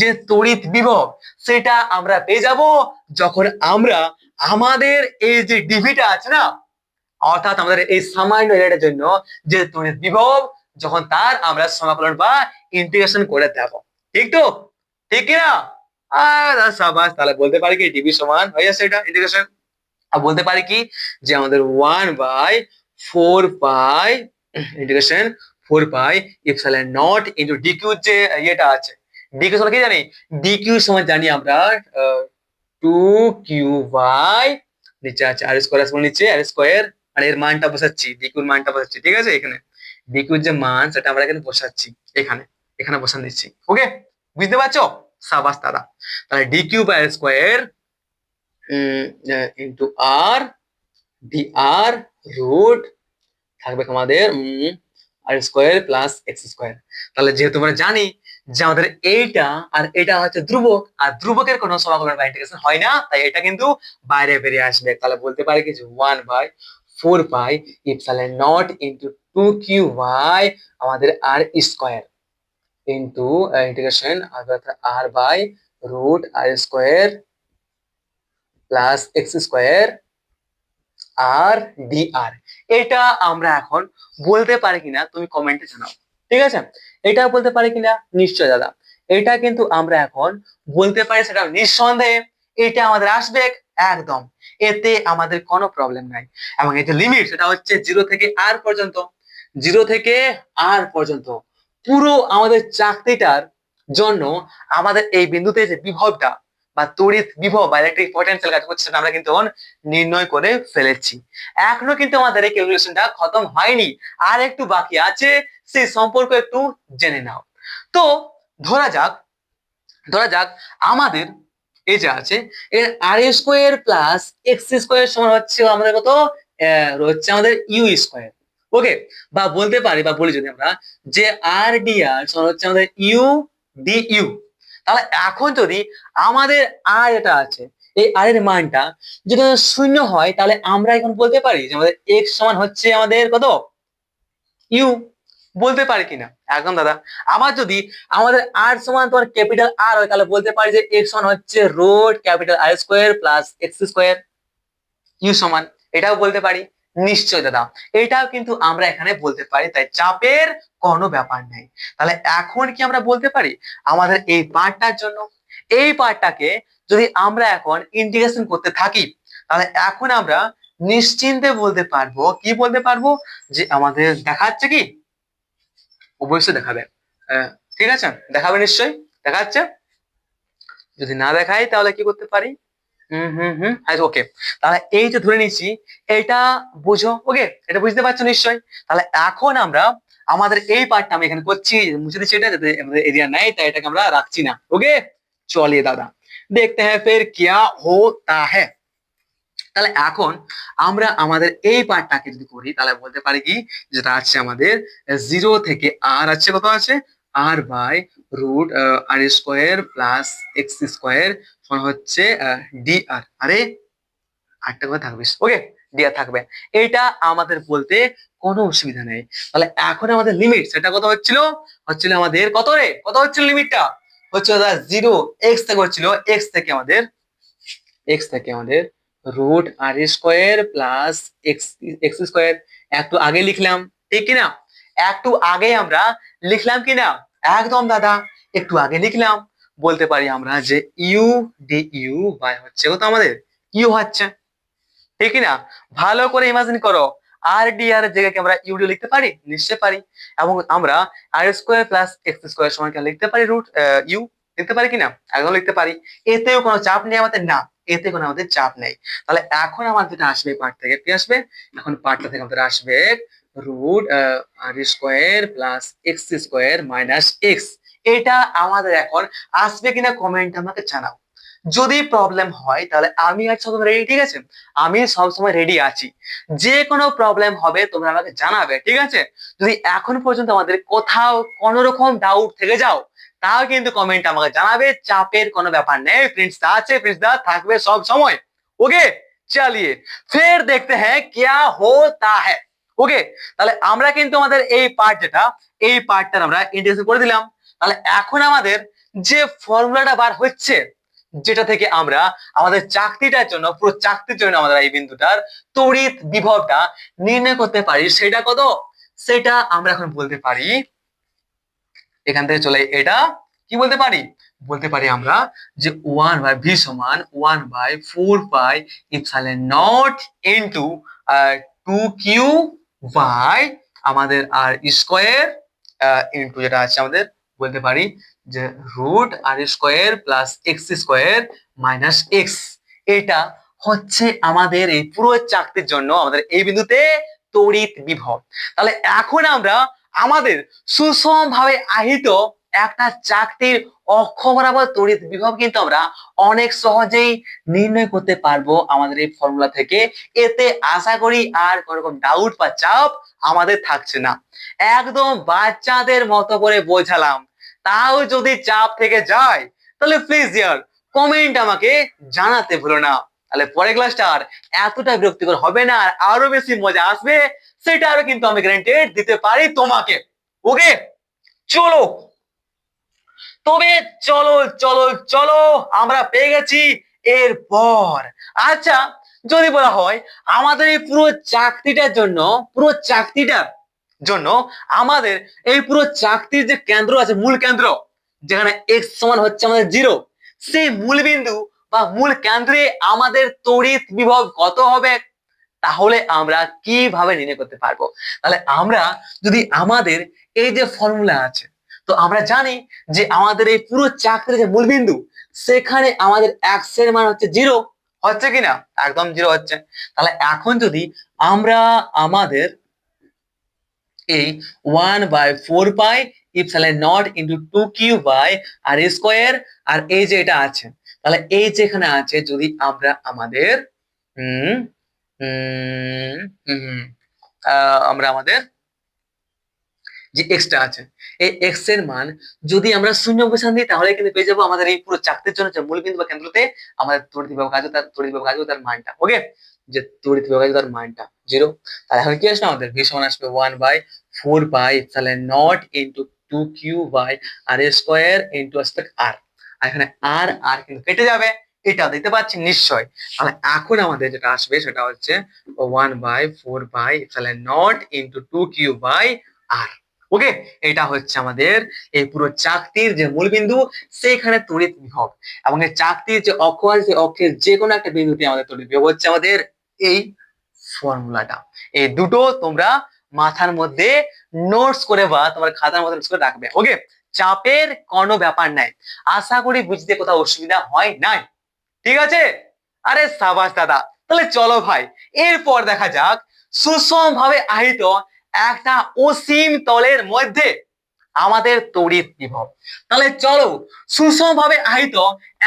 যে তড়িৎ বিভব সেটা আমরা পেয়ে যাব যখন আমরা আমাদের এই যে ডিভিটা আছে না অর্থাৎ আমাদের এই সামান্য এরিয়াটার জন্য যে তড়িৎ বিভব যখন তার আমরা সমাকলন বা ইন্টিগ্রেশন করে দেব। ঠিক তো? ঠিক কিনা? সাবাস। তাহলে বলতে পারি কি ডিভি সমান হয়ে যাচ্ছে এটা ইন্টিগ্রেশন। আর বলতে পারি কি যে আমাদের 1/4 পাই integration 4 pi epsilon not into DQ যে ইয়েটা আছে ডিকিউ সমান কি জানি ডিকিউ সমান জানি আমরা 2q/, নিচে আছে আর স্কয়ার সমান নিচে আর স্কয়ার আর এর মানটা বসাচ্ছি ডিকিউর মানটা বসাচ্ছি। ঠিক আছে? এখানে ডিকিউর যে মান সেটা আমরা এখানে বসাচ্ছি এখানে বসান দিচ্ছি। ওকে বুঝতে পারছো? সাবাস দাদা। তাহলে d q by r square into r d r root থাকবে আমাদের r square plus x square. তাহলে যেহেতু আমরা জানি যে আমাদের এইটা আর এটা হচ্ছে ধ্রুবক আর ধ্রুবকের কোনো সমাকলন বা ইন্টিগ্রেশন হয় না তাই এটা কিন্তু বাইরে বেরিয়ে আসবে। তাহলে বলতে পারি কি যে 1/4 pi epsilon not into 2q/, আমাদের r square into integration r by root r square plus x square r d r. এটা আমরা এখন বলতে পারি কিনা তুমি কমেন্টে জানাও। ঠিক আছে? এটা বলতে পারি কিনা? নিশ্চয় দাদা। এটা কিন্তু আমরা এখন বলতে পারি সেটা নিঃসন্দেহে এটা আমাদের আসবে একদম। এতে আমাদের কোনো প্রবলেম নাই এবং এই যে লিমিট সেটা হচ্ছে 0 থেকে r পর্যন্ত। 0 থেকে r পর্যন্ত পুরো আমাদের চাকতিটার জন্য আমাদের এই বিন্দুতে যে বিভবটা বা তড়িৎ বিভব বা ইলেকট্রিক পটেনশিয়াল কাজ করছে সেটা আমরা কিন্তু নির্ণয় করে ফেলেছি। এখনো কিন্তু আমাদের এই ক্যালকুলেশনটা খতম হয়নি আর একটু বাকি আছে সেই সম্পর্ক একটু জেনে নাও। তো ধরা যাক আমাদের এই যে আছে এর আর স্কোয়ার প্লাস এক্স স্কোয়ার সমান হচ্ছে আমাদের কত হচ্ছে আমাদের ইউ স্কোয়ার। ওকে বা বলতে পারি বা বলি যদি আমরা যে আর ডি আর সমান হচ্ছে আমাদের ইউ ডি ইউ। তাহলে এখন যদি আমাদের আর এটা আছে এই আর এর মানটা যদি শূন্য হয় তাহলে আমরা এখন বলতে পারি যে আমাদের এক্স সমান হচ্ছে আমাদের কত ইউ, বলতে পারি কিনা? একদম দাদা। আবার যদি আমাদের আর সমান তোমার ক্যাপিটাল আর হয় তাহলে বলতে পারি যে এক্স সমান হচ্ছে root capital r square plus x square, u সমান, এটাও বলতে পারি। নিশ্চয় দাদা, এটাও কিন্তু আমরা এখানে বলতে পারি, তাই চাপের কোনো ব্যাপার নেই। তাহলে এখন কি আমরা বলতে পারি আমাদের এই পার্টটার জন্য, এই পার্টটাকে যদি আমরা এখন ইন্টিগ্রেশন করতে থাকি তাহলে এখন আমরা নিশ্চিন্তে বলতে পারবো, কি বলতে পারবো, যে আমাদের দেখাচ্ছে কি, অবশ্যই দেখাবে, ঠিক আছে দেখাবে, নিশ্চয়ই দেখাচ্ছে। যদি না দেখাই তাহলে কি করতে পারি, ওকে, তাহলে এই যে ধরে নিচ্ছি এটা বুঝো, ওকে, এটা বুঝতে পারছো নিশ্চয়ই। তাহলে এখন আমরা আমাদের এই পার্টটা আমি এখানে করছি, মুছে দিচ্ছি এটা যাতে আমাদের এরিয়া নাই, তাই এটাকে আমরা রাখছি না। ওকে, চলিয়ে দাদা দেখতে হ্যাঁ ফের কিয়া হোতা হ্যাঁ। তাহলে এখন আমরা আমাদের এই পার্টটাকে যদি করি তাহলে বলতে পারি কি, যেটা আছে আমাদের 0 থেকে আর আছে, কত আছে r by root r square plus x square হচ্ছে ডি আর, আরে আটটা করে থাকবে, ওকে, ডি আর থাকবে, এটা আমাদের বলতে কোনো অসুবিধা নেই। তাহলে এখন আমাদের লিমিট সেটা কত হচ্ছিল, আমাদের কত রে, কত হচ্ছিল লিমিটটা, হচ্ছে দাদা 0 এক্স থেকে হচ্ছিল, এক্স থেকে আমাদের root r square plus x x square, একটু আগে লিখলাম ঠিক কিনা, একটু আগে আমরা লিখলাম কিনা, একদম দাদা একটু আগে লিখলাম। বলতে পারি আমরা যে ইউ ডি ইউ বাই হচ্ছে কত আমাদের ইউ হচ্ছে, ঠিক না? ভালো করে ইমাজিন করো, আর ডি আর এর জায়গায় কি আমরা ইউ ডি লিখতে পারি? নিশ্চয়ই পারি। এবং আমরা আর স্কোয়ার প্লাস এক্স স্কোয়ার সমান কি লিখতে পারি রুট ইউ, লিখতে পারি কিনা? একদম লিখতে পারি। এতেও কোনো চাপ নেই আমাদের, না এতে কোনো আমাদের চাপ নেই। তাহলে এখন আমার যেটা আসবে পার্ট থেকে কি আসবে, এখন পার্টটা থেকে আমাদের আসবে root r square plus x square minus x. এটা আমাদের এখন আসবে কিনা কমেন্ট আমাকে জানাও। যদি প্রবলেম হয় তাহলে আমি আজ সবসময় রেডি, ঠিক আছে, আমি সবসময় রেডি আছি, যে কোনো প্রবলেম হবে তোমরা আমাকে জানাবে, ঠিক আছে। যদি এখন পর্যন্ত আমাদের কোথাও কোনো রকম ডাউট থেকে যাও তাও কিন্তু কমেন্ট আমাকে জানাবে, চাপের কোনো ব্যাপার নেই, প্রিন্স দা আছে, প্রিন্স দা থাকবে সব সময়। ওকে, চলিয়ে ফের দেখতে হ্যাঁ क्या होता है। ওকে, তাহলে আমরা কিন্তু আমাদের এই পার্ট যেটা, এই পার্টটা আমরা ইন্টিগ্রেশন করে দিলাম। তাহলে এখন আমাদের যে ফর্মুলাটা বার হচ্ছে, যেটা থেকে আমরা আমাদের চাকতিটার জন্য, পুরো চাকতির জন্য আমাদের এই বিন্দুটার তড়িৎ বিভবটা নির্ণয় করতে পারি, সেটা কত, সেটা আমরা এখন বলতে পারি, এখান থেকে চলে এটা কি বলতে পারি, বলতে পারি আমরা যে 1/v সমান 1/4 pi epsilon not into 2q by আমাদের আর স্কোয়ার ইনটু যেটা আছে আমাদের বলতে পারি যে root r square plus x square minus x. এটা হচ্ছে আমাদের এই পুরো চাকতির জন্য আমাদের এই বিন্দুতে তড়িৎ বিভব। তাহলে এখন আমরা আমাদের সুষম ভাবে আহিত একটা চাকতির অক্ষ বরাবর তড়িৎ বিভব কিন্তু আমরা অনেক সহজেই নির্ণয় করতে পারবো আমাদের এই ফর্মুলা থেকে। এতে আশা করি আর কোনো রকম ডাউট বা চাপ আমাদের থাকছে না। একদম বাচ্চাদের মতো করে বোঝালাম, তাও যদি চাপ থেকে যায় তাহলে প্লিজ ইয়ার কমেন্ট আমাকে জানাতে ভুলো না। তাহলে পরের ক্লাসটা আর এতটা বিরক্তিকর হবে না, আর আরো বেশি মজা আসবে, সেটা আরো কিন্তু আমি গ্যারান্টেড দিতে পারি তোমাকে। ওকে, চলো তবে, চলো চলো চলো, আমরা পেয়ে গেছি এরপর। আচ্ছা, যদি বলা হয় আমাদের এই পুরো চাকতিটার জন্য, পুরো চাকতিটার জন্য আমাদের এই পুরো চাকতির যে কেন্দ্র আছে, মূল কেন্দ্র, যেখানে এক্স সমান হচ্ছে আমাদের 0, সেই মূল বিন্দু বা মূল কেন্দ্রে আমাদের তড়িৎ বিভব কত হবে, তাহলে আমরা কিভাবে নির্ণয় করতে পারবো? তাহলে আমরা যদি আমাদের এই যে ফর্মুলা আছে, তো আমরা জানি যে আমাদের এই পুরো চাকরির যে মূলবিন্দু, সেখানে আমাদের এক্স এর মান হচ্ছে 0, হচ্ছে কিনা, একদম 0 হচ্ছে। তাহলে এখন যদি আমরা আমাদের এই 1/4 pi epsilon not into 2q by r square, আর এই যে এটা আছে, তাহলে এই যে এখানে আছে, যদি আমরা আমাদের হুম হুম আমরা আমাদের যে এক্সটা আছে, এই এক্স এর মান যদি আমরা শূন্য বসান দিই তাহলে কিন্তু পেয়ে যাবো আমাদের এই পুরো চাকতির জন্য যে মূলবিন্দু বা কেন্দ্রতে আমাদের তড়িৎ বিভব কাজ তার তড়িৎ বিভব কাজ তার মানটা। ওকে, যে তড়িৎ বিভব কাজ তার মানটা 0। তাহলে এখন কি আসবে আমাদের ভি সমান আসবে 1/4πε0 into 2q by r square into আসবে আর। আর এখানে আর আর কিন্তু কেটে যাবে, এটা দেখতে পাচ্ছি নিশ্চয়। তাহলে এখন আমাদের যেটা আসবে সেটা হচ্ছে 1/4πε0 ইনটু 2q বাই আর। ওকে, এটা হচ্ছে আমাদের এই পুরো চাকতির যে মূলবিন্দু সেখানে তড়িৎ বিভব, এবং এই চাকতির যে অক্ষ আছে সেই অক্ষের যে কোনো একটা বিন্দুতে আমাদের তড়িৎ বিভব হচ্ছে আমাদের এই ফর্মুলাটা। এই দুটো তোমরা মাথার মধ্যে নোটস করে বা তোমার খাতার মধ্যে নোটস করে রাখবে। ওকে, চাপের কোনো ব্যাপার নাই, আশা করি বুঝতে কোথাও অসুবিধা হয় নাই, ঠিক আছে? আরে সাবাস দাদা। তাহলে চলো ভাই, এরপর দেখা যাক সুষম ভাবে আহিত একটা অসীম তলের মধ্যে আমাদের তড়িৎ বিভব। তাহলে চলো, সুষম ভাবে আহিত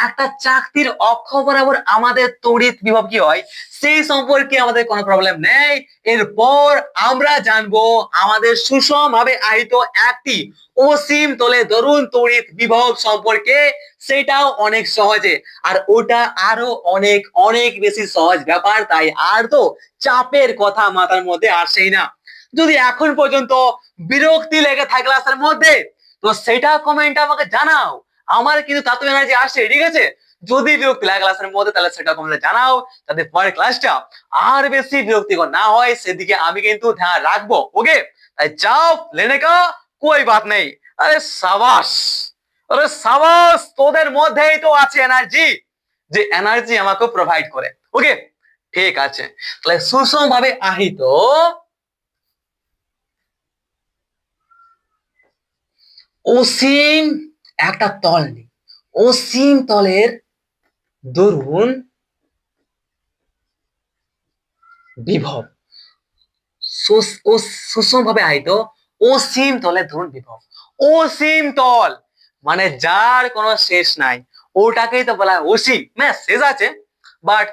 একটা চাকতির অক্ষ বরাবর আমাদের তড়িৎ বিভব কি হয় সেই সম্পর্কে আমাদের কোনো প্রবলেম নেই। এরপর আমরা জানবো আমাদের সুষম ভাবে আহিত একটি অসীম তলে দরুন তড়িৎ বিভব সম্পর্কে, সেটাও অনেক সহজে। আর ওটা আরো অনেক অনেক বেশি সহজ ব্যাপার, তাই আর তো চাপের কথা মাথার মধ্যে আসেই না। যদি এখন পর্যন্ত বিরক্তি লেগে থাকে ক্লাসের মধ্যে তো সেটা কমেন্টে আমাকে জানাও, আমার কিন্তু তাতে এনার্জি আসে, ঠিক আছে? যদি বিরক্তি লাগে ক্লাসের মধ্যে তাহলে সেটা কমেন্টে জানাও, যাতে পরের ক্লাসটা আর বেশি বিরক্তিকর না হয় সেদিকে আমি কিন্তু ধ্যান রাখবো। ওকে, তাই চাপ লেনে কা কোই বাত নেই। আরে সাবাস, আরে সাবাস, তোদের মধ্যেই তো আছে এনার্জি, যে এনার্জি আমাকে প্রোভাইড করে। ওকে, ঠিক আছে। তাহলে সুষম ভাবে আহিত অসীম একটা তল নেই, অসীম তলের দরুন বিভব, সুষম ভাবে আহিত অসীম তলের দরুন বিভব। অসীম তল মানে যার কোনো শেষ নাই, ওটাকেই তো বলা হয় অসীম। মানে শেষ আছে বাট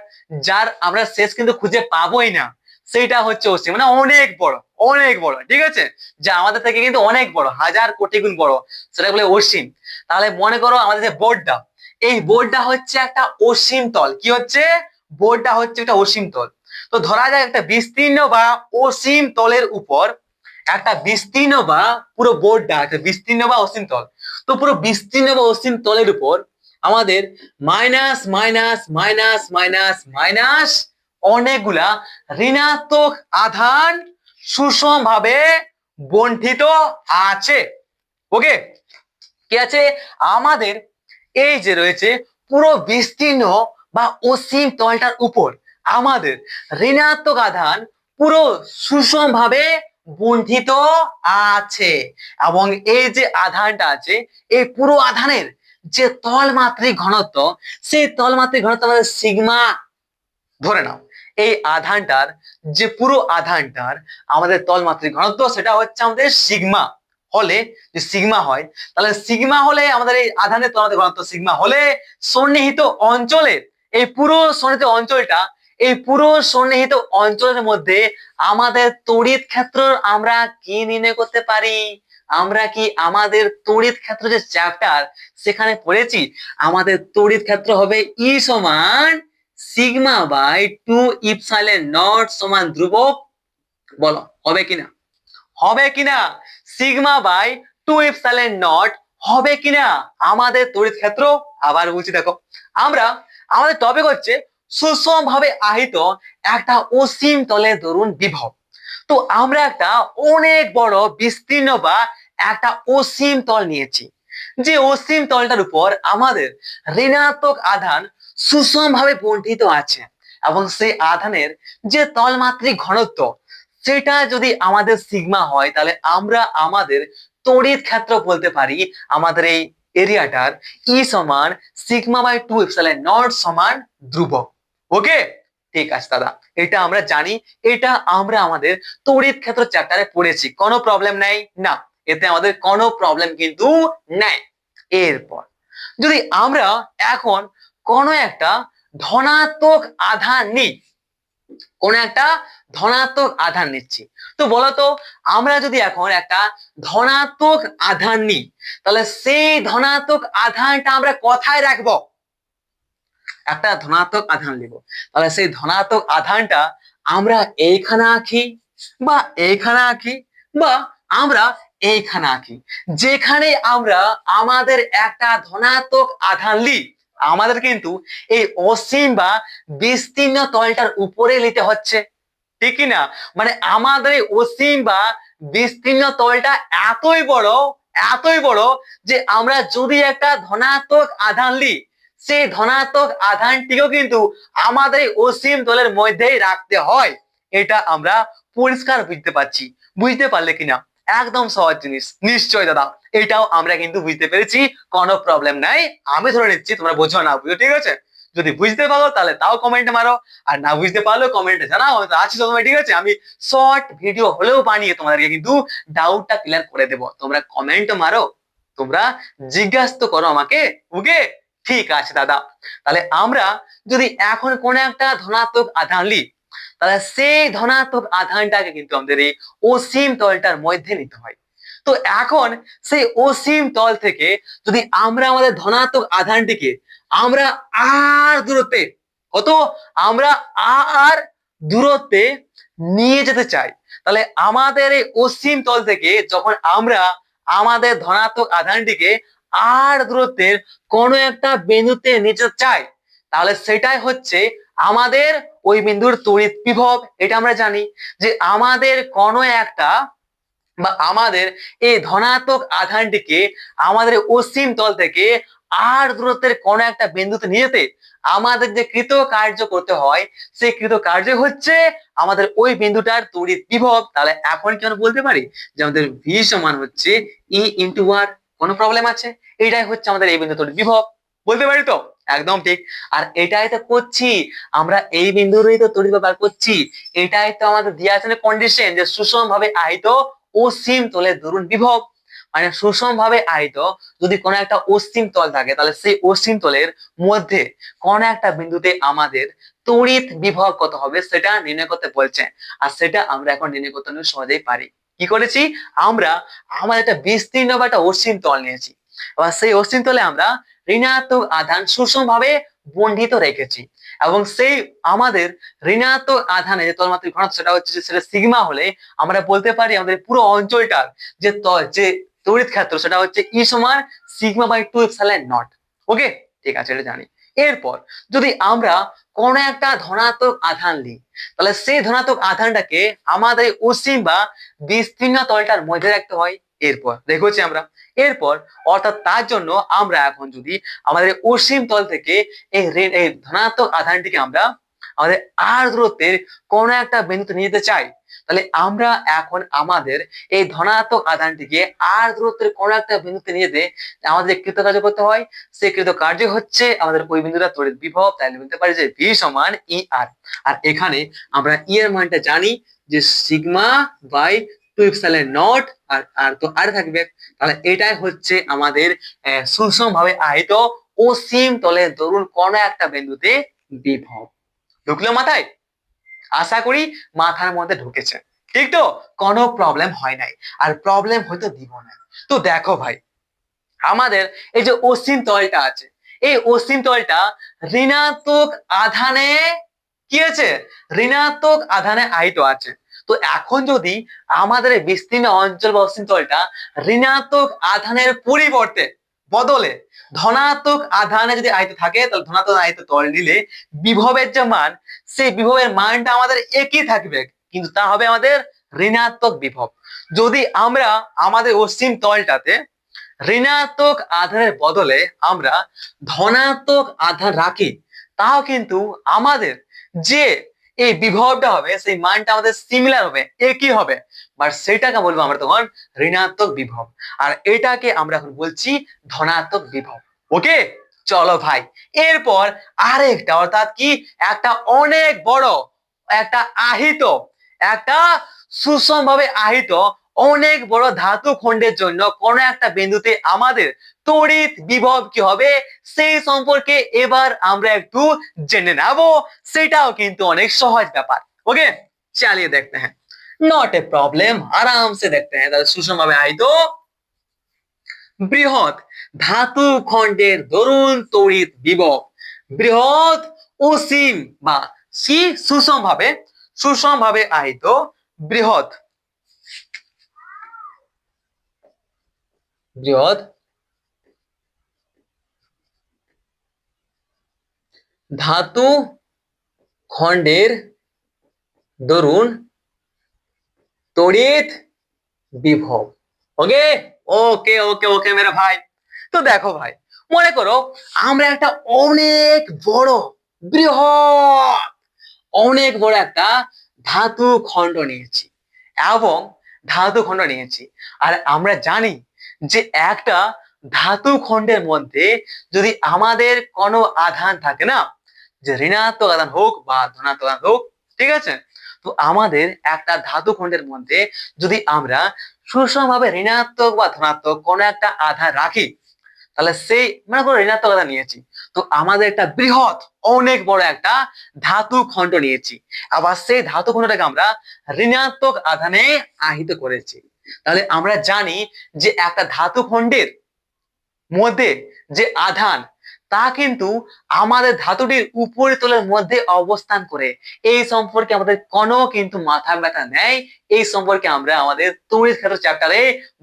যার আমরা শেষ কিন্তু খুঁজে পাবোই না, সেটা হচ্ছে অসীম, মানে অনেক বড়, অনেক বড়, ঠিক আছে? যা আমাদের থেকে কিন্তু অনেক বড়, হাজার কোটি গুণ বড়, সেটা বলে অসীম। তাহলে মনে করো আমাদের যে বোর্ডটা, এই বোর্ডটা হচ্ছে একটা অসীম তল। কি হচ্ছে? বোর্ডটা হচ্ছে একটা অসীম তল। তো ধরা যায় একটা বিস্তীর্ণ বা অসীম তলের উপর একটা বিস্তীর্ণ বা পুরো বোর্ডটা একটা বিস্তীর্ণ বা অসীম তল। তো পুরো বিস্তীর্ণ বা অসীম তলের উপর আমাদের minus minus minus minus minus অনেকগুলা ঋণাত্মক আধান সুষম ভাবে বণ্টিত আছে। ওকে, কি আছে আমাদের এই যে রয়েছে পুরো বিস্তীর্ণ বা অসীম তলটার উপর আমাদের ঋণাত্মক আধান পুরো সুষম ভাবে বণ্টিত আছে, এবং এই যে আধানটা আছে এই পুরো আধানের যে তলমাত্রিক ঘনত্ব, সেই তলমাত্রিক ঘনত্ব আমাদের সিগমা ধরে নাও। এই আধানটার যে পুরো আধানটার আমাদের তলমাত্রিক ঘনত্ব সেটা হচ্ছে আমাদের সিগমা হলে, যে সিগমা হয়, তাহলে সিগমা হলে আমাদের এই আধানের তলমাত্রিক ঘনত্ব সিগমা হলে সন্নিহিত অঞ্চলের এই পুরো সন্নিহিত অঞ্চলটা, এই পুরো সন্নিহিত অঞ্চলের মধ্যে আমাদের তড়িৎ ক্ষেত্র আমরা কি নির্ণয় করতে পারি? আমরা কি আমাদের তড়িৎ ক্ষেত্র যে চ্যাপ্টার সেখানে পড়েছি, আমাদের তড়িৎ ক্ষেত্র হবে ই সমান সিগমা বাই 2 ইপসাইলন নট সমান ধ্রুবক। বলো হবে কিনা? হবে কিনা? সিগমা বাই 2 ইপসাইলন নট হবে কিনা আমাদের তড়িৎ ক্ষেত্র? আবার বলছি দেখো, আমরা আমাদের টপিক হচ্ছে সুষম ভাবে আহিত একটা অসীম তলের দরুন বিভব। তো আমরা একটা অনেক বড় বিস্তীর্ণ বা একটা অসীম তল নিয়েছি, যে অসীম তলটার উপর আমাদের ঋণাত্মক আধান সুষম ভাবে বণ্টিত আছে, এবং সেই আধানের যে তলমাত্রিক ঘনত্ব সেটা যদি আমাদের সিগমা হয় তাহলে আমরা আমাদের তড়িৎ ক্ষেত্র বলতে পারি আমাদের এই এরিয়াটার ই সমান সিগমা বাই 2 ইপসাইলন নট সমান ধ্রুবক। ওকে, ঠিক আছে দাদা, এটা আমরা জানি, এটা আমরা আমাদের তড়িৎ ক্ষেত্র চ্যাপ্টারে পড়েছি, কোনো প্রবলেম নাই না, এতে আমাদের কোনো প্রবলেম কিন্তু নাই। এরপর যদি আমরা এখন কোনো একটা ধনাত্মক আধান নিই, কোন একটা ধনাত্মক আধান নিচ্ছি। তো বলতো আমরা যদি এখন একটা ধনাত্মক আধান নিই, তাহলে সেই ধনাত্মক আধানটা আমরা কোথায় রাখবো? একটা ধনাত্মক আধান নিব, তাহলে সেই ধনাত্মক আধানটা আমরা এইখানে আঁকি, বা এইখানে আঁকি, বা আমরা এইখানে আঁকি। যেখানে আমরা আমাদের একটা ধনাত্মক আধান নিই, আমাদের কিন্তু এই অসীম বা বিস্তীর্ণ তলটার উপরে নিতে হচ্ছে, ঠিক কি না? মানে আমাদের এই অসীম বা বিস্তীর্ণ তলটা এতই বড় যে আমরা যদি একটা ধনাত্মক আধান নিই, সেই ধনাত্মক আধানটিও কিন্তু আমাদের এই অসীম তলের মধ্যেই রাখতে হয়। এটা আমরা পরিষ্কার বুঝতে পারছি, বুঝতে পারলে কিনা? একদম সহজ জিনিস নিশ্চয় দাদা, এটাও আমরা কিন্তু বুঝতে পেরেছি, কোনো প্রবলেম নাই। আমি ধরে নিচ্ছি তোমরা বোঝো না বুঝো, ঠিক আছে? যদি বুঝতে পারো তাহলে তাও কমেন্টে মারো, আর না বুঝতে পারলেও কমেন্টে জানাও, আমি তো আছি তোমার, ঠিক আছে? আমি শর্ট ভিডিও হলেও বানিয়ে তোমাদেরকে কিন্তু ডাউটটা ক্লিয়ার করে দেবো। তোমরা কমেন্ট মারো, তোমরা জিজ্ঞাসা করো আমাকে, ওকে? ঠিক আছে দাদা, তাহলে আমরা যদি এখন কোন একটা ধনাত্মক আধান নিই, তাহলে সেই ধনাত্মক আধানটাকে কিন্তু আমাদের এই অসীম তলটার মধ্যে নিতে হয়। তো এখন সেই অসীম তল থেকে যদি আমরা আমাদের ধনাত্মক আধানটিকে আমরা আর দূরত্বে, কত, আমরা আর দূরত্বে নিয়ে যেতে চাই, তাহলে আমাদের এই অসীম তল থেকে যখন আমরা আমাদের ধনাত্মক আধানটিকে আর দূরত্বের কোন একটা বিন্দুতে নিয়ে যেতে চাই, তাহলে সেটাই হচ্ছে আমাদের ওই বিন্দুর তড়িৎ বিভব। এটা আমরা জানি যে আমাদের কোন একটা, বা আমাদের এই ধনাত্মক আধানটিকে আমাদের অসীম তল থেকে আর দূরত্বের কোন একটা বিন্দুতে নিয়ে যেতে আমাদের যে কৃত কার্য করতে হয়, সেই কৃত কার্য হচ্ছে আমাদের ওই বিন্দুটার তড়িৎ বিভব। তাহলে এখন কি আমরা বলতে পারি যে আমাদের ভি সমান হচ্ছে ই ইন্টু আর? কোনো প্রবলেম আছে? এটাই হচ্ছে আমাদের এই বিন্দু তড়িৎ বিভব, বলতে পারি তো? একদম ঠিক। আর এটাই তো করছি আমরা, এই বিন্দুরই তো তড়িৎ বার করছি। এটাই তো আমাদের দেওয়া আছে কন্ডিশন, যে সুষম ভাবে আহিত অসীম তলের দরুন বিভব। মানে সুষম ভাবে আহিত যদি কোনো একটা অসীম তল থাকে, তাহলে সেই অসীম তলের মধ্যে কোন একটা বিন্দুতে আমাদের তড়িৎ বিভব কত হবে সেটা নির্ণয় করতে বলছে। আর সেটা আমরা এখন নির্ণয় করতে সহজেই পারি। কি করেছি আমরা? আমার একটা বিস্তীর্ণ বা একটা অসীম তল নিয়েছি, এবার সেই অসীম তলে আমরা ঋণাত্মক আধান সুষম ভাবে বন্ধিত রেখেছি, এবং সেই আমাদের ঋণাত্মক আধানে যে তলমাত্রিক ঘনত্ব সেটা হচ্ছে, সেটা সিগমা হলে আমরা বলতে পারি আমাদের পুরো অঞ্চলটার যে তড়িৎ ক্ষেত্র সেটা হচ্ছে ই সমান সিগমা বাই 2 এপসাইলন নট। ওকে, ঠিক আছে, এটা জানি। এরপর যদি আমরা কোন একটা ধনাত্মক আধান নিই, তাহলে সেই ধনাত্মক আধানটাকে আমাদের অসীম বা বিস্তীর্ণ তলটার মধ্যে রাখতে হয়। এরপর দেখছি আমরা, এরপর অর্থাৎ তার জন্য আমরা এখন যদি আমাদের অসীম তল থেকে এই ধনাত্মক আধানটিকে আমরা আমাদের আর দূরত্বের কোন একটা বিন্দুতে নিয়ে যেতে চাই, তাহলে আমরা এখন আমাদের এই ধনাত্মক আধানটিকে আর দূরত্বের কোন একটা বিন্দুতে নিয়ে যেতে আমাদের কৃতকার্য করতে হয়। সেই কৃতকার্য হচ্ছে আমাদের ওই বিন্দুটা তড়িৎ বিভব। তাহলে বলতে পারি যে ভি সমান ই আর। আর এখানে আমরা ই এর মানটা জানি যে সিগমা বাই 2 এপসাইলন নট, আর আর তো আর থাকবে। তাহলে এটাই হচ্ছে আমাদের সুষম ভাবে আহিত অসীম তলের দরুন কোন একটা বিন্দুতে বিভব। ঢুকলো মাথায়? আশা করি মাথার মধ্যে ঢুকেছে, ঠিক তো? কোনো প্রবলেম হয় নাই, আর প্রবলেম হয়তো দিব না। তো দেখো ভাই, আমাদের এই যে অসীম তলটা আছে, এই অসীম তলটা ঋণাত্মক আধানে কি আছে? ঋণাত্মক আধানে আহিত আছে। তো এখন যদি আমাদের এই বিস্তীর্ণ অঞ্চল বা অসীম তলটা ঋণাত্মক আধানের পরিবর্তে বদলে ধনাত্মক আধানে যদি আহিত থাকে, তাহলে ধনাত্মক আহিত তল নিলে বিভবের যে মান, সেই বিভবের মানটা আমাদের একই থাকবে, কিন্তু তা হবে আমাদের ঋণাত্মক বিভব। যদি আমরা আমাদের অসীম তলটাতে ঋণাত্মক আধানের বদলে আমরা ধনাত্মক আধান রাখি, তাও কিন্তু আমাদের যে এই বিভবটা হবে সেই মানটা আমাদের সিমিলার হবে, একই হবে, বাট সেটাকে বলবো আমরা তখন ঋণাত্মক বিভব। আর এটাকে আমরা এখন বলছি ধনাত্মক বিভব। ওকে, চলো ভাই, এরপর আরেকটা, অর্থাৎ কি, একটা অনেক বড় একটা আহিত, একটা সুষম ভাবে আহিত অনেক বড় ধাতু খণ্ডের জন্য কোন একটা বিন্দুতে আমাদের তড়িৎ বিভব কি হবে সেই সম্পর্কে এবার আমরা একটু জেনে নেব। সেটাও কিন্তু অনেক সহজ ব্যাপার। ওকে, চালিয়ে দেখতে हैं। नॉट ए प्रॉब्लम, आराम से देखते हैं। তাহলে সুষম ভাবে আহিত বৃহৎ ধাতু খণ্ডের দরুন তড়িৎ বিভব, বৃহৎ অসীম বা সুষম ভাবে আহিত বৃহৎ ধাতু খণ্ডের দরুন তড়িৎ বিভব। ওকে ওকে ওকে ওকে মেরা ভাই। তো দেখো ভাই, মনে করো আমরা একটা বৃহৎ অনেক বড় একটা ধাতু খণ্ড নিয়েছি এবং আর আমরা জানি যে একটা ধাতু খণ্ডের মধ্যে যদি আমাদের কোনো আধান থাকে না, যে ঋণাত্মক আধান হোক বা ধনাত্মক আধান হোক, ঠিক আছে, তো আমাদের একটা ধাতু খণ্ডের মধ্যে যদি আমরা সুষমভাবে ঋণাত্মক বা ধনাত্মক কোনো একটা আধান রাখি, তাহলে সেই মনে করো ঋণাত্মক আধান নিয়েছি, তো আমাদের একটা বৃহৎ অনেক বড় একটা ধাতু খণ্ড নিয়েছি, আবার সেই ধাতু খণ্ডটাকে আমরা ঋণাত্মক আধানে আহিত করেছি। তাহলে আমরা জানি যে একটা ধাতু খণ্ডের মধ্যে যে আধান তা কিন্তু আমাদের ধাতুটির উপরিতলের মধ্যে অবস্থান করে। এই সম্পর্কে আমাদের কোনো কিন্তু মাথা ব্যথা নেই। এই সম্পর্কে আমরা আমাদের তড়িৎ ক্ষেত্র চ্যাপ্টারে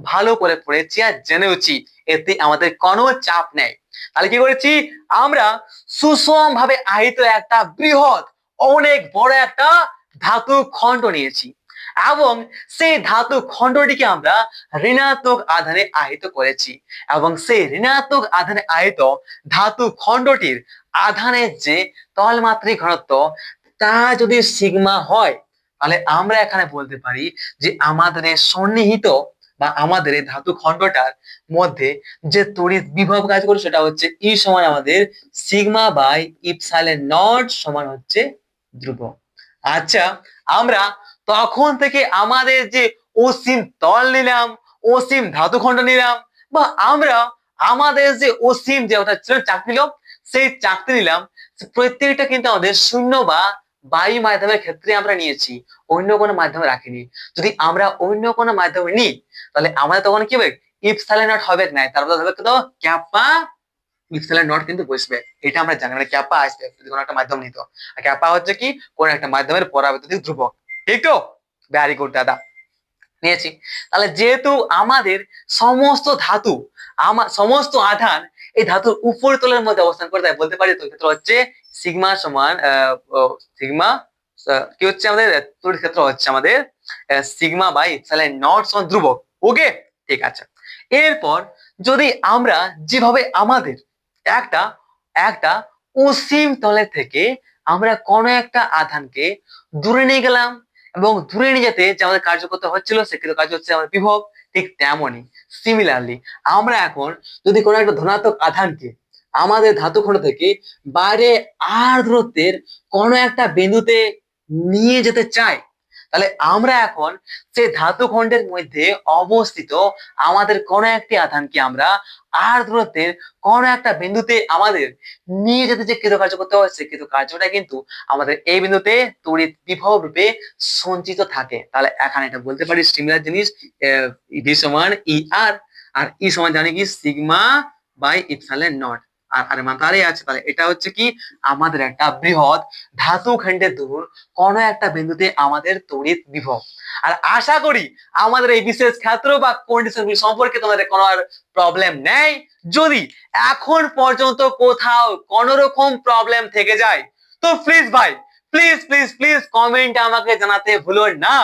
ভালো করে পড়েছি আর জেনেওছি, এতে আমাদের কোনো চাপ নেই। তাহলে কি করেছি, আমরা সুষম ভাবে আহিত একটা বৃহৎ অনেক বড় একটা ধাতু খণ্ড নিয়েছি এবং সেই ধাতু খণ্ডটিকে আমরা ঋণাত্মক আধানে আহিত করেছি এবং সেই ঋণাত্মক আধানে আহিত ধাতু খণ্ডটির আধানের যে তলমাত্রিক ঘনত্ব তা যদি সিগমা হয়, তাহলে আমরা এখানে বলতে পারি যে আমাদের এই সন্নিহিত বা আমাদের এই ধাতু খণ্ডটার মধ্যে যে তড়িৎ বিভব কাজ করে সেটা হচ্ছে ই সমান আমাদের সিগমা বাই ইপসাইলন নট সমান হচ্ছে ধ্রুবক। আচ্ছা, আমরা তখন থেকে আমাদের যে অসীম তল নিলাম, অসীম ধাতুখণ্ড নিলাম, বা আমরা আমাদের যে অসীম যে ওটা ছিল চাকতি নিলাম, সেই চাকতি নিলাম, প্রত্যেকটা কিন্তু আমাদের শূন্য বা বায়ু মাধ্যমের ক্ষেত্রে আমরা নিয়েছি, অন্য কোনো মাধ্যমে রাখিনি। যদি আমরা অন্য কোনো মাধ্যমে নিই তাহলে আমাদের তখন কি হবে, ইপসাইলন নট হবে না, তারপর হবে কত ক্যাপা ইপসাইলন নট কিন্তু বসবে। এটা আমরা জানি, মানে ক্যাপা আসবে যদি কোনো একটা মাধ্যম নিত। আর ক্যাপা হচ্ছে কি, কোন একটা মাধ্যমের পরাবৈদ্যুতিক ধ্রুবক। ঠিক তো, ভেরি গুড দাদা, নিয়েছি। তাহলে যেহেতু আমাদের সমস্ত ধাতু সমস্ত আধান এই ধাতুর উপরিতলের মধ্যে অবস্থান করে, তাই বলতে পারি তো ক্ষেত্র হচ্ছে সিগমা সমান সিগমা কি হচ্ছে আমাদের তড়িৎ ক্ষেত্র হচ্ছে আমাদের সিগমা বাই ইপসাইলন নট সমান ধ্রুবক। ওকে, ঠিক আছে। এরপর যদি আমরা যেভাবে আমাদের একটা একটা অসীম তলের থেকে আমরা কোন একটা আধানকে দূরে নিয়ে গেলাম এবং দূরে নিয়ে যেতে যে আমাদের কার্য করতে হচ্ছিল সেক্ষেত্রে কাজ হচ্ছে আমাদের বিভব, ঠিক তেমনই সিমিলারলি আমরা এখন যদি কোনো একটা ধনাত্মক আধানকে আমাদের ধাতুখণ্ড থেকে বাইরে আর দূরত্বের কোনো একটা বিন্দুতে নিয়ে যেতে চাই, তাহলে আমরা এখন সেই ধাতুখণ্ডের মধ্যে অবস্থিত আমাদের কোন একটি আধানকে আমরা আর দূরত্বের কোন একটা বিন্দুতে আমাদের নিয়ে যেতে যে কৃতকার্য করতে হয়, সেই কৃতকার্যটা কিন্তু আমাদের এই বিন্দুতে তড়িৎ বিভব রূপে সঞ্চিত থাকে। তাহলে এখানে এটা বলতে পারি সিমিলার জিনিস, ভি সমান ই আর ই সমান জানি কি সিগমা বাই ইপসাইলন নট, আর মাথারে আছে। তাহলে এটা হচ্ছে কি আমাদের একটা বৃহৎ ধাতু খণ্ডের দূর কোন একটা বিন্দুতে আমাদের তড়িৎ বিভব। আর আশা করি আমাদের এই বিশেষ ক্ষেত্র বা কন্ডিশনগুলি সম্পর্কে তোমাদের কোনো আর প্রবলেম নেই। যদি এখন পর্যন্ত কোথাও কোন রকম প্রবলেম থেকে যায় তো প্লিজ ভাই, প্লিজ প্লিজ প্লিজ কমেন্টে আমাকে জানাতে ভুলো না।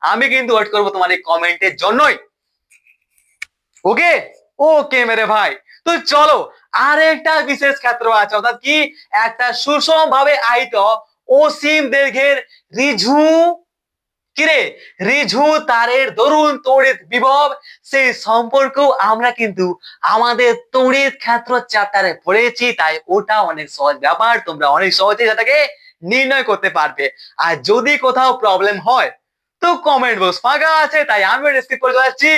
আমি কিন্তু ওয়েট করবো তোমার এই কমেন্টের জন্যই। ওকে ওকে মেরে ভাই, তো চলো আরেকটা বিশেষ ক্ষেত্র আছে, অর্থাৎ কি একটা সুষম ভাবে আহিত অসীম দৈর্ঘ্যের ঋজু ঋজু তারের দরুন তড়িৎ বিভব, সেই সম্পর্কেও আমরা কিন্তু আমাদের তড়িৎ ক্ষেত্র চ্যাপ্টারে পড়েছি, তাই ওটা অনেক সহজ ব্যাপার, তোমরা অনেক সহজে সেটাকে নির্ণয় করতে পারবে। আর যদি কোথাও প্রবলেম হয় তো কমেন্ট বক্স ফাঁকা আছে, তাই আমি স্কিপ করে যাচ্ছি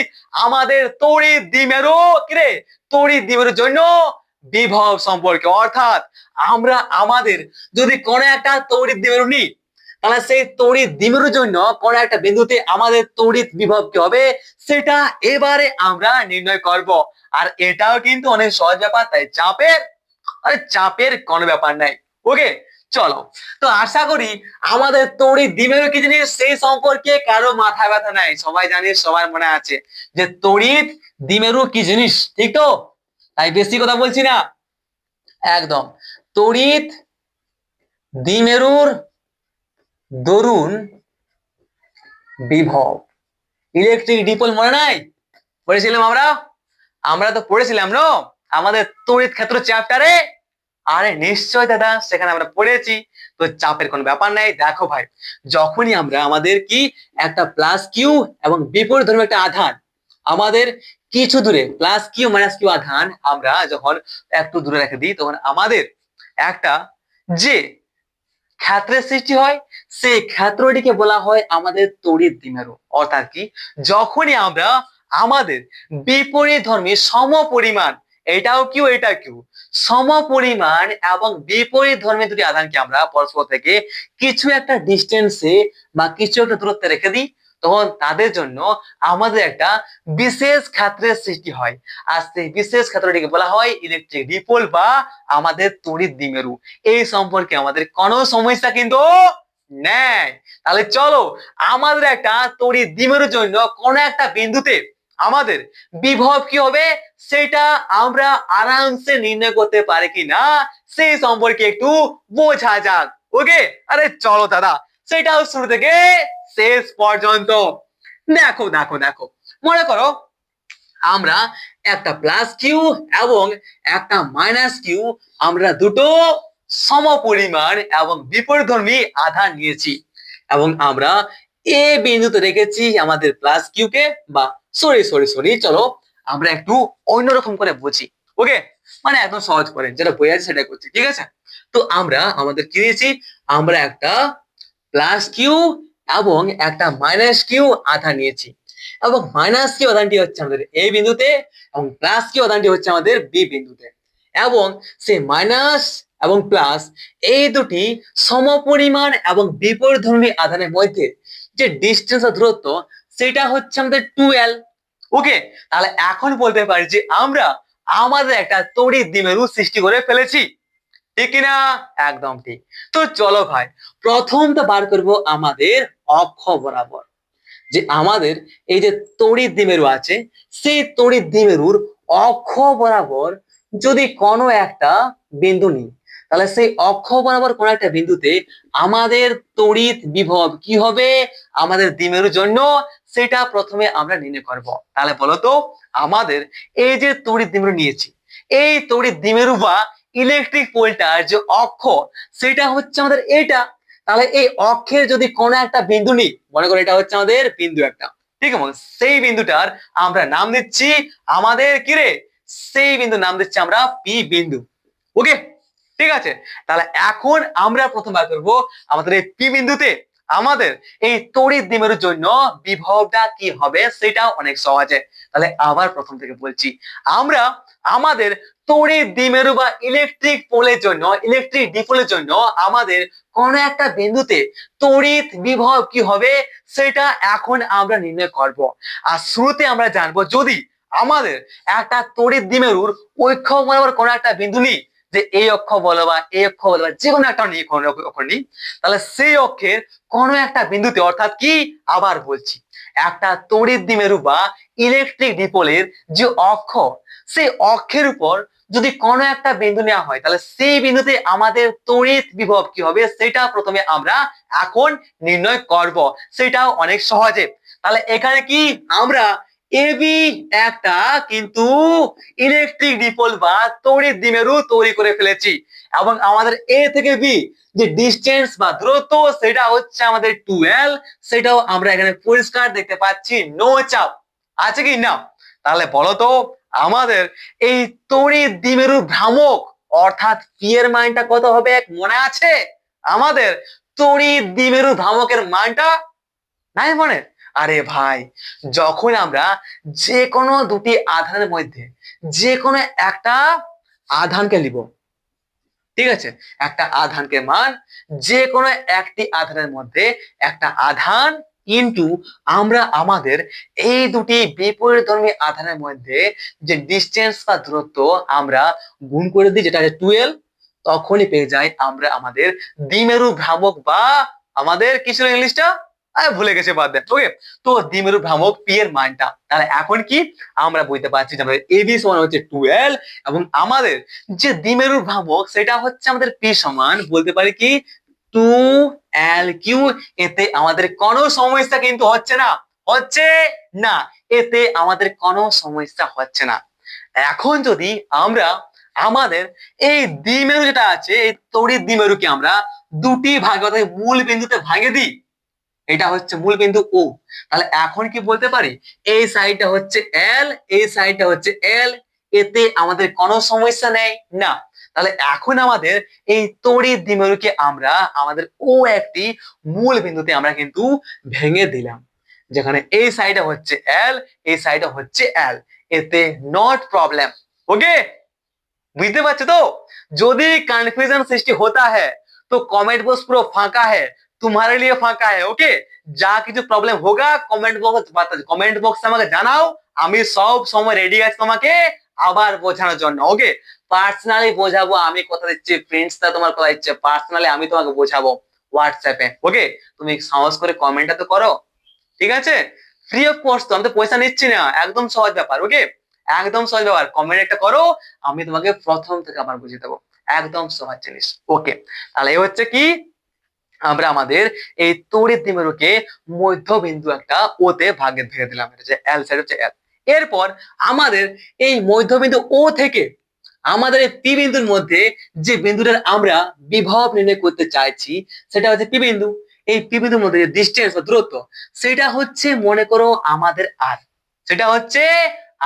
আমাদের তড়িৎ দ্বিমেরু কিরে তড়িৎ দ্বিমেরুর জন্য বিভব সম্পর্কে। অর্থাৎ আমরা আমাদের যদি কোনো একটা তড়িৎ দ্বিমেরু নিই, তাহলে সেই তড়িৎ দ্বিমেরুর জন্য কোনো একটা বিন্দুতে আমাদের তড়িৎ বিভব কি হবে সেটা এবারে আমরা নির্ণয় করব। আর এটাও কিন্তু অনেক সহজ ব্যাপার, তাই চাপের কোনো ব্যাপার নাই। ওকে, চলো। তো আশা করি আমাদের তড়িৎ দ্বিমেরু কি জিনিস সেই সম্পর্কে কারো মাথা ব্যথা নাই, সবাই জানি, সবার মনে আছে যে তড়িৎ দ্বিমেরু কি জিনিস, ঠিক তো? তাই বেশি কথা বলছি না, একদম তড়িৎ দ্বিমেরুর দরুন বিভব ইলেকট্রিক ডিপোল মনে নাই? পড়েছিলাম আমরা তো পড়েছিলাম না আমাদের তড়িৎ ক্ষেত্র চ্যাপ্টারে? আরে নিশ্চয় দাদা, সেখানে আমরা পড়েছি। তো চাপের কোনো ব্যাপার নাই। দেখো ভাই, যখনই আমরা আমাদের কি একটা প্লাস কিউ এবং বিপরীত ধর্মী একটা আধান আমাদের কিছু দূরে প্লাস কিউ মাইনাস কিউ আধান আমরা যখন একটু দূরে রেখে দিই, তখন আমাদের একটা যে ক্ষেত্রের সৃষ্টি হয় সেই ক্ষেত্রটিকে বলা হয় আমাদের তড়িৎ দ্বিমেরু। অর্থাৎ কি, যখনই আমরা আমাদের বিপরীত ধর্মী সমপরিমাণ, এটাও কিউ এটা কিউ, সমপরিমাণ এবং বিপরীত ধর্মী দুটি আধানকে আমরা পরস্পর থেকে কিছু একটা ডিস্টেন্সে বা কিছু একটা দূরত্বে রেখে দিই, তখন তাদের জন্য আমাদের একটা বিশেষ ক্ষেত্রের সৃষ্টি হয়। আর সেই বিশেষ ক্ষেত্রটিকে বলা হয় ইলেকট্রিক ডিপোল বা আমাদের তড়িৎ দ্বিমেরু। এই সম্পর্কে আমাদের কোনো সমস্যা কিন্তু নেই। তাহলে চলো, আমাদের একটা তড়িৎ দ্বিমেরুর জন্য কোন একটা বিন্দুতে আমাদের বিভব কি হবে সেটা আমরা আরামসে নির্ণয় করতে পারি কিনা সেই সম্পর্কে একটু বোঝা যাক। ওকে, আরে চলো দাদা, সেটাও শুরু থেকে শেষ পর্যন্ত দেখো দেখো দেখো। মনে করো আমরা একটা প্লাস কিউ এবং একটা মাইনাস কিউ, আমরা দুটো সমপরিমাণ এবং বিপরীতধর্মী আধান নিয়েছি এবং আমরা এ বিন্দুতে রেখেছি আমাদের প্লাস কিউ কে, বা সরি চলো আমরা একটু অন্যরকম করে বুঝি। ওকে, মানে একদম সহজ করে যেটা বই আছে সেটা করছি, ঠিক আছে? তো আমরা আমাদের কি নিয়েছি, আমরা একটা প্লাস কিউ এবং একটা মাইনাস কিউ আধান নিয়েছি এবং মাইনাস কিউ আধানটি হচ্ছে আমাদের এ বিন্দুতে এবং প্লাস কিউ আধানটি হচ্ছে আমাদের বি বিন্দুতে। এবং সেই মাইনাস এবং প্লাস এই দুটি সমপরিমাণ এবং বিপরীতধর্মী আধানের মধ্যে যে ডিস্টেন্স বা দূরত্ব সেটা হচ্ছে আমাদের 2l। ওকে, তাহলে এখন বলতে পারি যে আমরা আমাদের একটা তড়িৎ দ্বিমেরু সৃষ্টি করে ফেলেছি, ঠিক কিনা? একদম ঠিক। তো চলো ভাই, প্রথম তো বার করব আমাদের অক্ষ বরাবর যে আমাদের এই যে তড়িৎ দ্বিমেরু আছে, সেই তড়িৎ দ্বিমেরুর অক্ষ বরাবর যদি কোনো একটা বিন্দু নিই, তাহলে সেই অক্ষ বরাবর কোনো একটা বিন্দুতে আমাদের তড়িৎ বিভব কি হবে আমাদের দ্বিমেরুর জন্য সেটা প্রথমে আমরা নির্ণয় করব। তাহলে বলতো, আমাদের এই যে তড়িৎ দ্বিমেরু নিয়েছি, এই তড়িৎ দ্বিমেরু বা ইলেকট্রিক পোলটার যে অক্ষ সেটা হচ্ছে আমাদের এটা। তাহলে এই অক্ষের যদি কোনো একটা বিন্দু নিই, মনে করো এটা হচ্ছে আমাদের বিন্দু একটা, ঠিক আছে? সেই বিন্দুটার আমরা নাম দিচ্ছি আমাদের কিরে, সেই বিন্দুর নাম দিচ্ছি আমরা পি বিন্দু। ওকে, ঠিক আছে? তাহলে এখন আমরা প্রথম বার করবো আমাদের এই পি বিন্দুতে আমাদের এই তড়িৎ দ্বিমেরুর জন্য বিভবটা কি হবে সেটা অনেক সহজে। তাহলে আবার প্রথম থেকে বলছি, আমরা আমাদের তড়িৎ দ্বিমেরু বা ইলেকট্রিক পোলের জন্য, ইলেকট্রিক ডিপোলের জন্য আমাদের কোন একটা বিন্দুতে তড়িৎ বিভব কি হবে সেটা এখন আমরা নির্ণয় করব। আর শুরুতে আমরা জানবো, যদি আমাদের একটা তড়িৎ দ্বিমেরুর অক্ষ বরাবর কোন একটা বিন্দু নিই, যে এই অক্ষ বলো বা এই অক্ষ বলো বা যে কোনো একটা নিই, কোনো অক্ষ নিই, তাহলে সেই অক্ষের কোনো একটা বিন্দুতে, অর্থাৎ কি, আবার বলছি, একটা তড়িৎ দ্বিমেরু বা ইলেকট্রিক ডিপোলের যে অক্ষ, সেই অক্ষের উপর যদি কোনো একটা বিন্দু নেওয়া হয়, তাহলে সেই বিন্দুতে আমাদের তড়িৎ বিভব কি হবে সেটা প্রথমে আমরা এখন নির্ণয় করব, সেটাও অনেক সহজে। তাহলে এখানে কি আমরা এবি একটা কিন্তু ইলেকট্রিক ডিপোল বা তড়িৎ দ্বিমেরু তৈরি করে ফেলেছি এবং আমাদের এ থেকে বি যে ডিস্টেন্স বা দূরত্ব সেটা হচ্ছে আমাদের 2l, সেটাও আমরা এখানে পরিষ্কার দেখতে পাচ্ছি, নো চাপ আছে কি না? তাহলে বলো তো, আমাদের এই তড়িৎ দ্বিমেরু ভ্রামক অর্থাৎ পি এর মানটা কত হবে মনে আছে? আমাদের তড়িৎ দ্বিমেরু ভ্রামকের মানটা নাই মনে? আরে ভাই, যখন আমরা যে কোনো দুটি আধানের মধ্যে যে কোনো একটা আধানকে নিব, ঠিক আছে, একটা আধানকে মান যে কোনো একটি আধানের মধ্যে একটা আধান ইনটু আমরা আমাদের এই দুটি বিপরীতধর্মী আধানের মধ্যে যে ডিসটেন্স বা দূরত্ব আমরা গুণ করে দিই, যেটা 12, তখনই পেয়ে যাই আমরা আমাদের দ্বিমেরু ভ্রামক, বা আমাদের কি ছিল ইংলিশটা, ভুলে গেছে, বাদ দেন। ওকে, তো দ্বিমেরু ভ্রামক পি এর মানটা তাহলে এখন কি আমরা বুঝতে পারছি যে আমাদের এবি সমান হচ্ছে 12 এবং আমাদের যে দ্বিমেরু ভ্রামক সেটা হচ্ছে আমাদের পি সমান বলতে পারি কি 2l কিউ। এতে আমাদের কোনো সমস্যা কিন্তু হচ্ছে না, হচ্ছে না, এতে আমাদের কোনো সমস্যা হচ্ছে না। এখন যদি আমরা আমাদের এই দ্বিমেরু যেটা আছে, এই তড়িৎ দ্বিমেরুকে আমরা দুটি ভাগে অর্থাৎ মূল বিন্দুতে ভাঙে দিই, এটা হচ্ছে মূল বিন্দু ও, তাহলে এখন কি বলতে পারি এই সাইডটা হচ্ছে এল, এই সাইডটা হচ্ছে এল, এতে আমাদের কোনো সমস্যা নেই না। তাহলে এখন আমাদের এই তড়িৎ দ্বিমেরুকে আমরা আমাদের ও একটি মূল বিন্দুতে আমরা কিন্তু ভেঙে দিলাম, যেখানে এই সাইডটা হচ্ছে এল, এই সাইডটা হচ্ছে এল, এতে নট প্রবলেম। ওকে, বুঝতে পারছো তো? যদি কन्फ्यूजन সৃষ্টি होता है तो कमेंट बॉक्स পুরো ফাঁকা है, तुम्हारे लिए ফাঁকা है। ওকে, যা কিছু প্রবলেম হোগা কমেন্ট বক্সে আমাকে জানাও, আমি সব সময় রেডি আছি তোমাকে আবার বোঝানোর জন্য। ওকে, পার্সোনালি বোঝাবো, আমি কথা দিচ্ছি, ফ্রেন্ডসটা তোমার কথা দিচ্ছে, পার্সোনালি আমি তোমাকে বোঝাবো হোয়াটসঅ্যাপে। ওকে, তুমি সাহস করে কমেন্টটা তো করো, ঠিক আছে? ফ্রি অফ কোর্স, তো আমি তো পয়সা নিচ্ছি না, একদম সহজ ব্যাপার। ওকে, একদম সহজ ব্যাপার, কমেন্ট একটা করো, আমি তোমাকে প্রথম থেকে আবার বুঝিয়ে দেবো, একদম সহজ জিনিস। ওকে, তাহলে এই হচ্ছে কি আমরা আমাদের এই তড়িৎ দ্বিমেরুকে মধ্যবিন্দু একটা ওতে ভাগে ভেঙে দিলাম, এটা যে এল সাইড হচ্ছে এল। এরপর আমাদের এই মধ্যবিন্দু ও থেকে আমাদের এই পি বিন্দুর মধ্যে যে বিন্দুটার আমরা বিভব নির্ণয় করতে চাইছি সেটা হচ্ছে পি বিন্দু। এই পি বিন্দুর মধ্যে যে ডিসটেন্স বা দূরত্ব সেটা হচ্ছে মনে করো আমাদের আর, সেটা হচ্ছে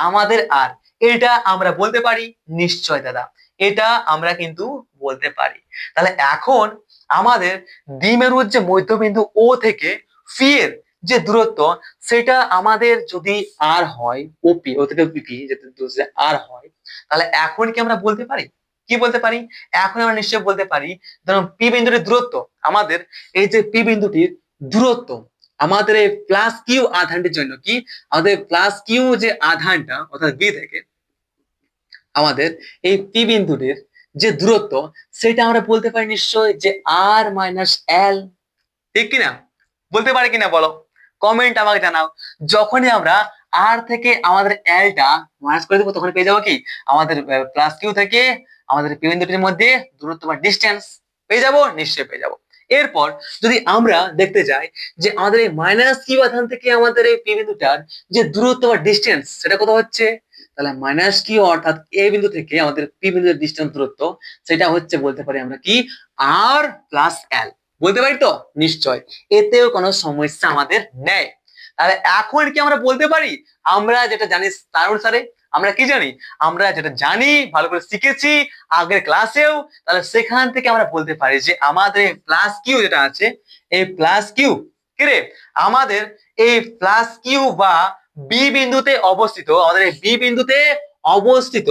আমাদের আর, এটা আমরা বলতে পারি নিশ্চয় দাদা, এটা আমরা কিন্তু বলতে পারি। তাহলে এখন আমাদের দ্বিমেরুর যে মধ্যবিন্দু ও থেকে পি এর যে দূরত্ব সেটা আমাদের যদি আর হয়, ওপি ও থেকে পিপি যদি আর হয়, তাহলে এখন কি আমরা বলতে পারি, কি বলতে পারি? এখন আমরা নিশ্চয়ই বলতে পারি, ধরুন পি বিন্দুটির দূরত্ব, আমাদের এই যে পি বিন্দুটির দূরত্ব আমাদের এই প্লাস কিউ আধানটির জন্য কি, আমাদের প্লাস কিউ যে আধানটা অর্থাৎ বি থেকে আমাদের এই পি বিন্দুটির যে দূরত্ব সেটা আমরা বলতে পারি নিশ্চয় যে আর মাইনাস এল, ঠিক কিনা? বলতে পারি কিনা বলো, কমেন্ট আমাকে জানাও। যখনই আমরা আর থেকে আমাদের এলটা মাইনাস করে দেবো তখন পেয়ে যাবো কি আমাদের প্লাস কিউ থেকে আমাদের পি বিন্দুটির মধ্যে দূরত্ব বা ডিস্টেন্স পেয়ে যাবো, নিশ্চয়ই পেয়ে যাবো। এরপর যদি আমরা দেখতে যাই যে আমাদের এই মাইনাস কিউ আধান থেকে আমাদের এই পি বিন্দুটার যে দূরত্ব বা ডিস্টেন্স সেটা কত হচ্ছে, তাহলে মাইনাস কিউ অর্থাৎ এ বিন্দু থেকে আমাদের পি বিন্দুর ডিস্টেন্স দূরত্ব সেটা হচ্ছে বলতে পারি আমরা কি আর প্লাস এল, বলতে পারি তো? নিশ্চয়, এতেও কোনো সমস্যা আমাদের নেই। তাহলে এখন কি আমরা বলতে পারি আমরা যেটা জানি তার অনুসারে, আমরা কি জানি, আমরা যেটা জানি ভালো করে শিখেছি আগের ক্লাসেও, তাহলে সেখান থেকে আমরা বলতে পারি যে আমাদের প্লাস কিউ যেটা আছে, এই প্লাস কিউ কি রে, আমাদের এই প্লাস কিউ বা বি বিন্দুতে অবস্থিত, আমাদের এই বি বিন্দুতে অবস্থিত,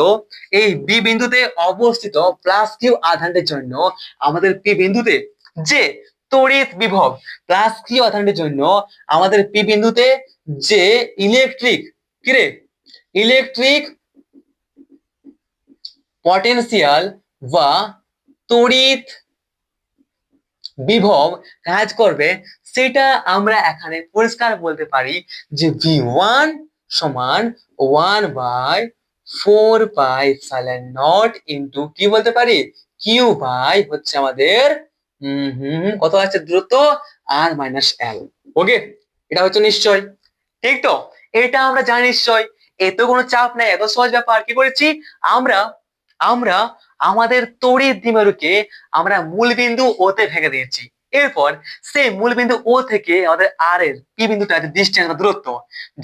এই বি বিন্দুতে অবস্থিত প্লাস কিউ আধানটির জন্য আমাদের পি বিন্দুতে যে তড়িৎ বিভব প্লাস কিউ আধানটির জন্য আমাদের পি বিন্দুতে যে ইলেকট্রিক কি রে, ইলেকট্রিক পটেনশিয়াল বা তড়িৎ বিভব কাজ করবে, সেটা আমরা এখানে পরিষ্কার বলতে পারি যে V1 সমান 1/4 পাই এপসাইলন নট ইনটু কি বলতে পারি কিউ বাই হচ্ছে আমাদের কত আছে দূরত্ব আর মাইনাস এল। ওকে, এটা হচ্ছে নিশ্চয়, ঠিক তো? এটা আমরা জানি নিশ্চয়, এত কোনো চাপ নাই, এত সহজ ব্যাপার। কি করেছি আমরা, আমরা আমাদের তড়িৎ দ্বিমেরুকে আমরা মূলবিন্দু ও তে ভেঙে দিয়েছি। এরপর সেই মূলবিন্দু ও থেকে আমাদের আর এর পি বিন্দুটা যে ডিসটেন্স বা দূরত্ব,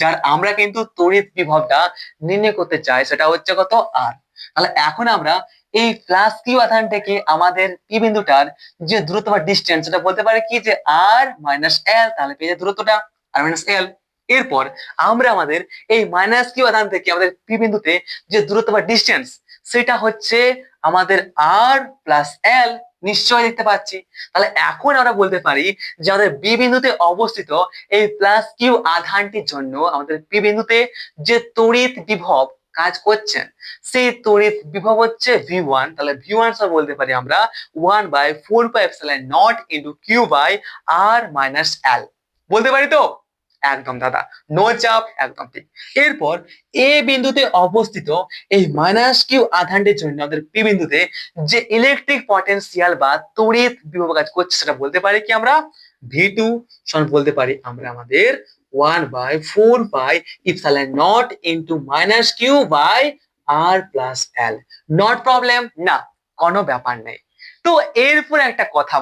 যার আমরা কিন্তু তড়িৎ বিভবটা নির্ণয় করতে চাই, সেটা হচ্ছে কত আর। তাহলে এখন আমরা এই প্লাস কিউ আধান থেকে আমাদের পি বিন্দুটার যে দূরত্ব বা ডিসটেন্স সেটা বলতে পারি কি যে আর মাইনাস এল, তাহলে পেয়ে যায় দূরত্বটা। আর মাইনাস এল। এরপর আমরা আমাদের এই মাইনাস কিউ আধান থেকে আমাদের পি বিন্দুতে যে দূরত্ব বা ডিস্টেন্স সেটা হচ্ছে আমাদের আর প্লাস এল, নিশ্চয় দেখতে পাচ্ছি। তাহলে এখন আমরা বলতে পারি যে আমাদের বি বিন্দুতে অবস্থিত এই প্লাস কিউ আধানটির জন্য আমাদের পি বিন্দুতে যে তড়িৎ বিভব কাজ করছেন সেই তড়িৎ বিভব হচ্ছে V1। তাহলে V1 সব বলতে পারি আমরা 1/4πε0 into q by r minus l, বলতে পারি তো? একদম দাদা, নো চাপ, একদম ঠিক। এরপর এ বিন্দুতে অবস্থিত এই মাইনাস কিউ আধানটির জন্য আমাদের পি বিন্দুতে যে ইলেকট্রিক পটেনশিয়াল বা তড়িৎ বিভব কাজ করছে সেটা বলতে পারি কি আমরা V2 সমান বলতে পারি আমরা আমাদের 1/4πε0 into minus q by r plus l. Not problem না, কোনো ব্যাপার নেই। তো এরপর একটা কথা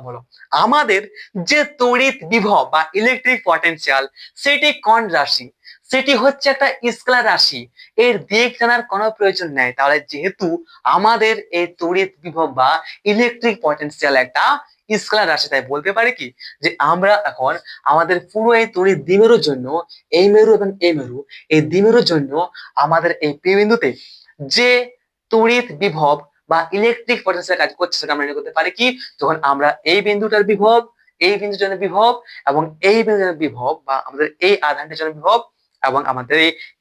বলো, আমাদের যে তড়িৎ বিভব বা ইলেকট্রিক পটেনশিয়াল সেটি কোন রাশি? সেটি হচ্ছে একটা স্কেলার রাশি, এর দিক জানার কোনো প্রয়োজন নেই। তাহলে যেহেতু আমাদের এই তড়িৎ বিভব বা ইলেকট্রিক পটেনশিয়াল একটা স্কেলার রাশি, তাই বলতে পারি কি যে আমরা এখন আমাদের পুরো এই তড়িৎ দ্বিমেরুর জন্য এই মেরু এবং এই মেরু, এই দ্বিমেরুর জন্য আমাদের এই পি বিন্দুতে যে তড়িৎ বিভব বা ইলেকট্রিক পটেনশিয়াল কাজ করছে সেটা আমরা করতে পারি কি, যখন আমরা এই বিন্দুটার বিভব, এই বিন্দুর জন্য বিভব এবং এই বিন্দুর জন্য বিভব বা আমাদের এই আধানটির জন্য বিভব এবং আমাদের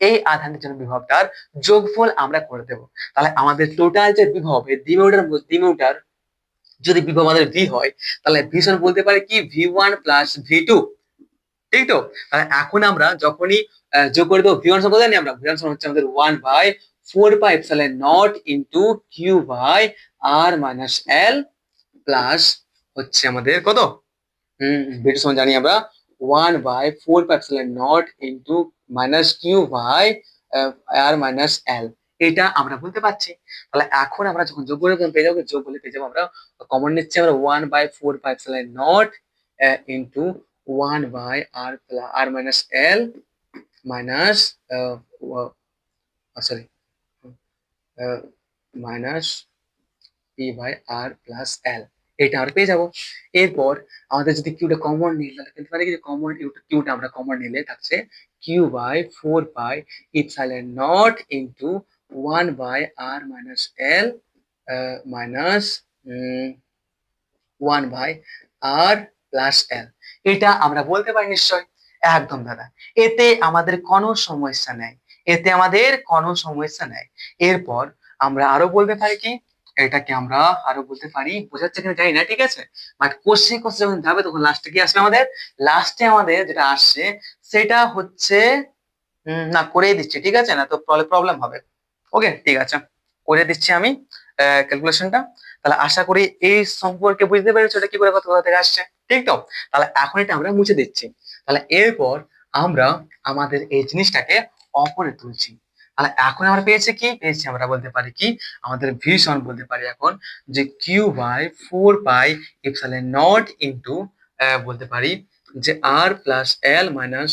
এই আধানটির জন্য বিভবটার যোগফল আমরা করে দেব। তাহলে আমাদের টোটাল যে বিভব এই দ্বিমেরুটার যদি বিভব আমাদের ভি হয় তাহলে ভি সমান বলতে পারি কি V1 প্লাস V2, ঠিক তো? তাহলে এখন আমরা যখনই যোগ করে দেবো V1 সমান জানি আমরা V1 সমান হচ্ছে আমাদের 1/4πε0 into q by r minus l plus হচ্ছে আমাদের কত V2 সমান জানি আমরা 1/4πε0 into minus q by r minus l, এটা আমরা বলতে পারছি। তাহলে এখন আমরা যখন যোগ করে পেয়ে যাবো, যোগ বলে পেয়ে যাবো আমরা কমন নিচ্ছি আমরা 1/4πε0 into 1/r minus l minus sorry minus p by r plus l, এটা আমরা পেয়ে যাবো। এরপর আমাদের যদি কিউটা কমন নিই তাহলে পেতে পারি কি কমন কিউটা আমরা কমন নিলে থাকছে q by 4πε0 into 1/r minus l minus 1/r plus l, এটা আমরা বলতে পারি নিশ্চয়। একদম দাদা, এতে আমাদের কোনো সমস্যা নেই, এতে আমাদের কোনো সমস্যা নেই। এরপর আমরা আরো বলতে পারি কি, এটাকে আমরা আরো বলতে পারি, বোঝাচ্ছে কিনা জানি না, ঠিক আছে, বাট কোশ্চেন যখন যাবে তখন লাস্টে কি আসবে আমাদের, লাস্টে আমাদের যেটা আসছে সেটা হচ্ছে না করেই দিচ্ছি, ঠিক আছে, না তো প্রবলেম হবে। ওকে ঠিক আছে, করে দিচ্ছি আমি ক্যালকুলেশনটা। তাহলে আশা করি এই সম্পর্কে বুঝতে পেরেছো এটা কি করে কোথা থেকে আসছে, ঠিক তো? তাহলে এখন এটা আমরা মুছে দিচ্ছি। তাহলে এরপর আমরা আমাদের এই জিনিসটাকে অপরে তুলছি। তাহলে এখন আমরা পেয়েছি কি, পেয়েছি আমরা বলতে পারি কি আমাদের ভি সমান বলতে পারি এখন যে কিউ বাই 4πε0 ইন্টু বলতে পারি যে আর প্লাস এল মাইনাস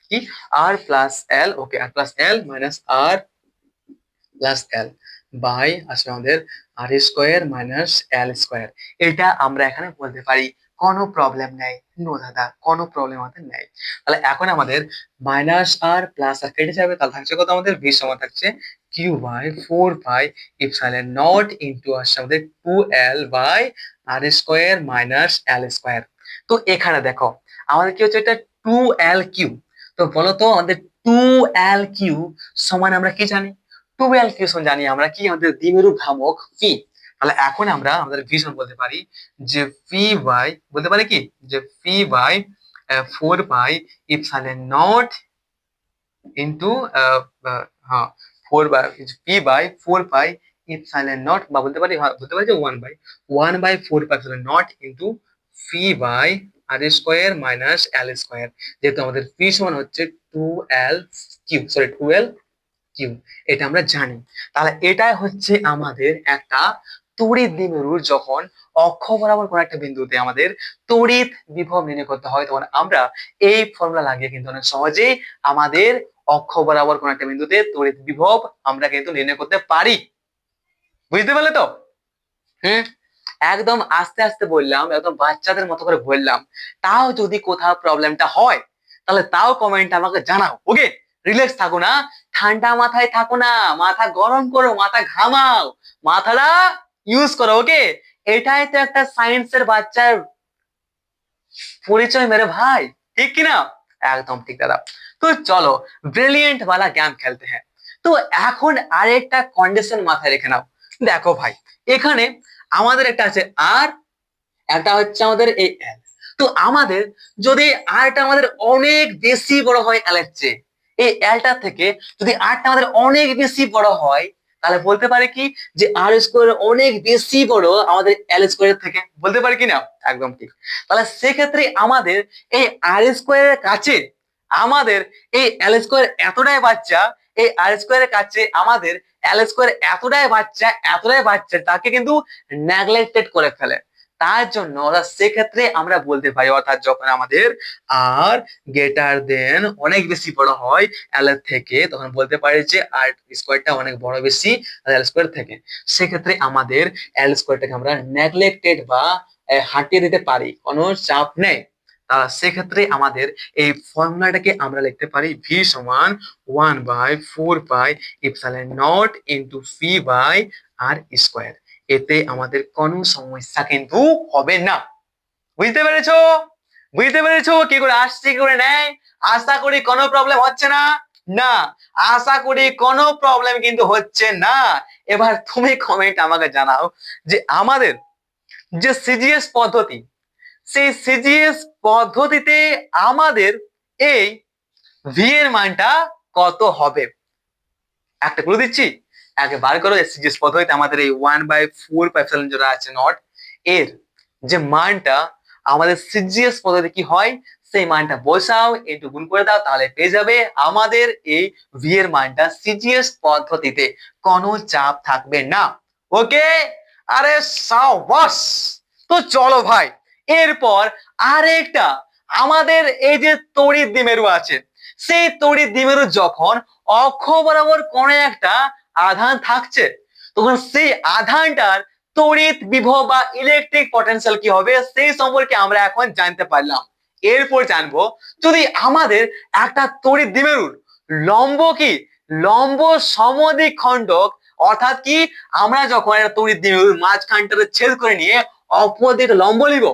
কি r plus l, okay r plus l minus r plus l by আসবে আমাদের r square minus l square, এটা আমরা এখানে বলতে পারি। কোনো প্রবলেম নেই, নো দাদা কোনো প্রবলেম আমাদের নেই। তাহলে এখন আমাদের মাইনাস আর প্লাস আর কেটে যাবে, তাহলে থাকছে কত আমাদের ভি সমান থাকছে কিউ বাই 4πε0 ইন্টু আসছে আমাদের 2l by r square minus l square. তো এখানে দেখো আমাদের কি হচ্ছে এটা 2l কিউ, তো বলো তো আমাদের 2l কিউ সমান আমরা কি জানি, 2l কিউ সমান জানি আমরা কি আমাদের দ্বিমেরু ভ্রামক পি। তাহলে এখন আমরা আমাদের ভি সমান বলতে পারি যে পি বাই বলতে পারি কি যে পি বাই 4πε0 ইন্টু হ্যাঁ 4/π বা বলতে পারি বলতে পারি যে 1/4πε0 into p by r square minus l square, যেহেতু আমাদের পি সমান হচ্ছে 2l কিউ, এটা আমরা জানি। তাহলে এটাই হচ্ছে আমাদের একটা তড়িৎ দ্বিমেরুর যখন অক্ষ বরাবর কোন একটা বিন্দুতে আমাদের তড়িৎ বিভব নির্ণয় করতে হয় তখন আমরা এই ফর্মুলা লাগিয়ে কিন্তু অনেক সহজেই আমাদের অক্ষ বরাবর কোন একটা বিন্দুতে তড়িৎ বিভব আমরা কিন্তু নির্ণয় করতে পারি। বুঝতে পারলে তো? হুম, একদম আস্তে আস্তে বললাম, একদম বাচ্চাদের মতো করে বললাম। তাও যদি কোথাও প্রবলেমটা হয় তাহলে তাও কমেন্ট আমাকে জানাও। ওকে, রিল্যাক্স থাকো না, ঠান্ডা মাথায় থাকো না, মাথা গরম করো, মাথা ঘামাও, মাথাটা ইউজ করো। ওকে, এটাই তো একটা সায়েন্সের বাচ্চার পরিচয় মেরে ভাই, ঠিক কিনা? একদম ঠিক দাদা। তো চলো ব্রিলিয়েন্ট वाला গেম খেলতে হ্যাঁ। তো এখন আরেকটা কন্ডিশন মাথায় রেখে নাও। দেখো ভাই, এখানে আমাদের একটা আছে আর, একটা হচ্ছে আমাদের এই এল। তো আমাদের যদি আরটা আমাদের অনেক বেশি বড় হয় এল এর চেয়ে, এই এলটা থেকে যদি আরটা আমাদের অনেক বেশি বড় হয়, তাহলে বলতে পারে কি যে আর স্কোয়ার অনেক বেশি বড় আমাদের এল স্কোয়ারের থেকে, বলতে পারি কি না? একদম ঠিক। তাহলে সেক্ষেত্রে আমাদের এই আর স্কোয়ারের কাছে আমাদের এই এল স্কোয়ার এতটাই বাচ্চা, এই আর স্কোয়ারের কাছে আমাদের এল স্কোয়ার এতটাই বাচ্চা, এতটাই বাচ্চা, তাকে কিন্তু নেগলেক্টেড করে ফেলে। তার জন্য সেক্ষেত্রে আমরা বলতে পারি, অর্থাৎ যখন আমাদের আর গ্রেটার দেন অনেক বেশি বড় হয় এল এর থেকে, তখন বলতে পারি যে আর স্কোয়ারটা অনেক বড় বেশি এল স্কোয়ার থেকে। সেক্ষেত্রে আমাদের এল স্কোয়ারটাকে আমরা নেগলেক্টেড বা হাঁটিয়ে দিতে পারি, কোনো চাপ নেই। সেক্ষেত্রে আমাদের এই ফর্মুলাটাকে আমরা লিখতে পারি ভি সমান 1/4 pi epsilon naught into p by r square. এতে আমাদের কোনো সমস্যা কিন্তু হবে না। বুঝতে পেরেছো? বুঝতে পেরেছো কি করে আসছে, কি করে নেয়? আশা করি কোনো প্রবলেম হচ্ছে না। না, আশা করি কোনো প্রবলেম কিন্তু হচ্ছে না। এবার তুমি কমেন্ট আমাকে জানাও যে আমাদের যে সিজিএস পদ্ধতি, সেই সিজিএস পদ্ধতিতে আমাদের এই ভি এর মানটা কত হবে? একটা করে দিচ্ছি, আগে বার করো। সিজিএস পদ্ধতিতে আমাদের এই 1/4 যেটা আছে নট, এর যে মানটা আমাদের সিজিএস পদ্ধতি কি হয়, সেই মানটা বসাও, একটু গুণ করে দাও, তাহলে পেয়ে যাবে আমাদের এই ভি এর মানটা সিজিএস পদ্ধতিতে। কোনো চাপ থাকবে না। ওকে, আরে সাবাস। তো চলো ভাই, এরপর আরেকটা আমাদের এই যে তড়িৎ দ্বিমেরু আছে, সেই তড়িৎ দ্বিমেরু যখন অক্ষ বরাবর কোন একটা আধান থাকছে, তখন সেই আধানটার তড়িৎ বিভব বা ইলেকট্রিক পটেনশিয়াল কি হবে, সেই সম্পর্কে আমরা এখন জানতে পারলাম। এরপর জানবো যদি আমাদের একটা তড়িৎ দ্বিমেরুর লম্ব কি, লম্ব সমদ্বিখণ্ডক, অর্থাৎ কি আমরা যখন একটা তড়িৎ দ্বিমেরুর মাঝখানটাকে ছেদ করে নিয়ে অপর দিকে লম্ব নিব,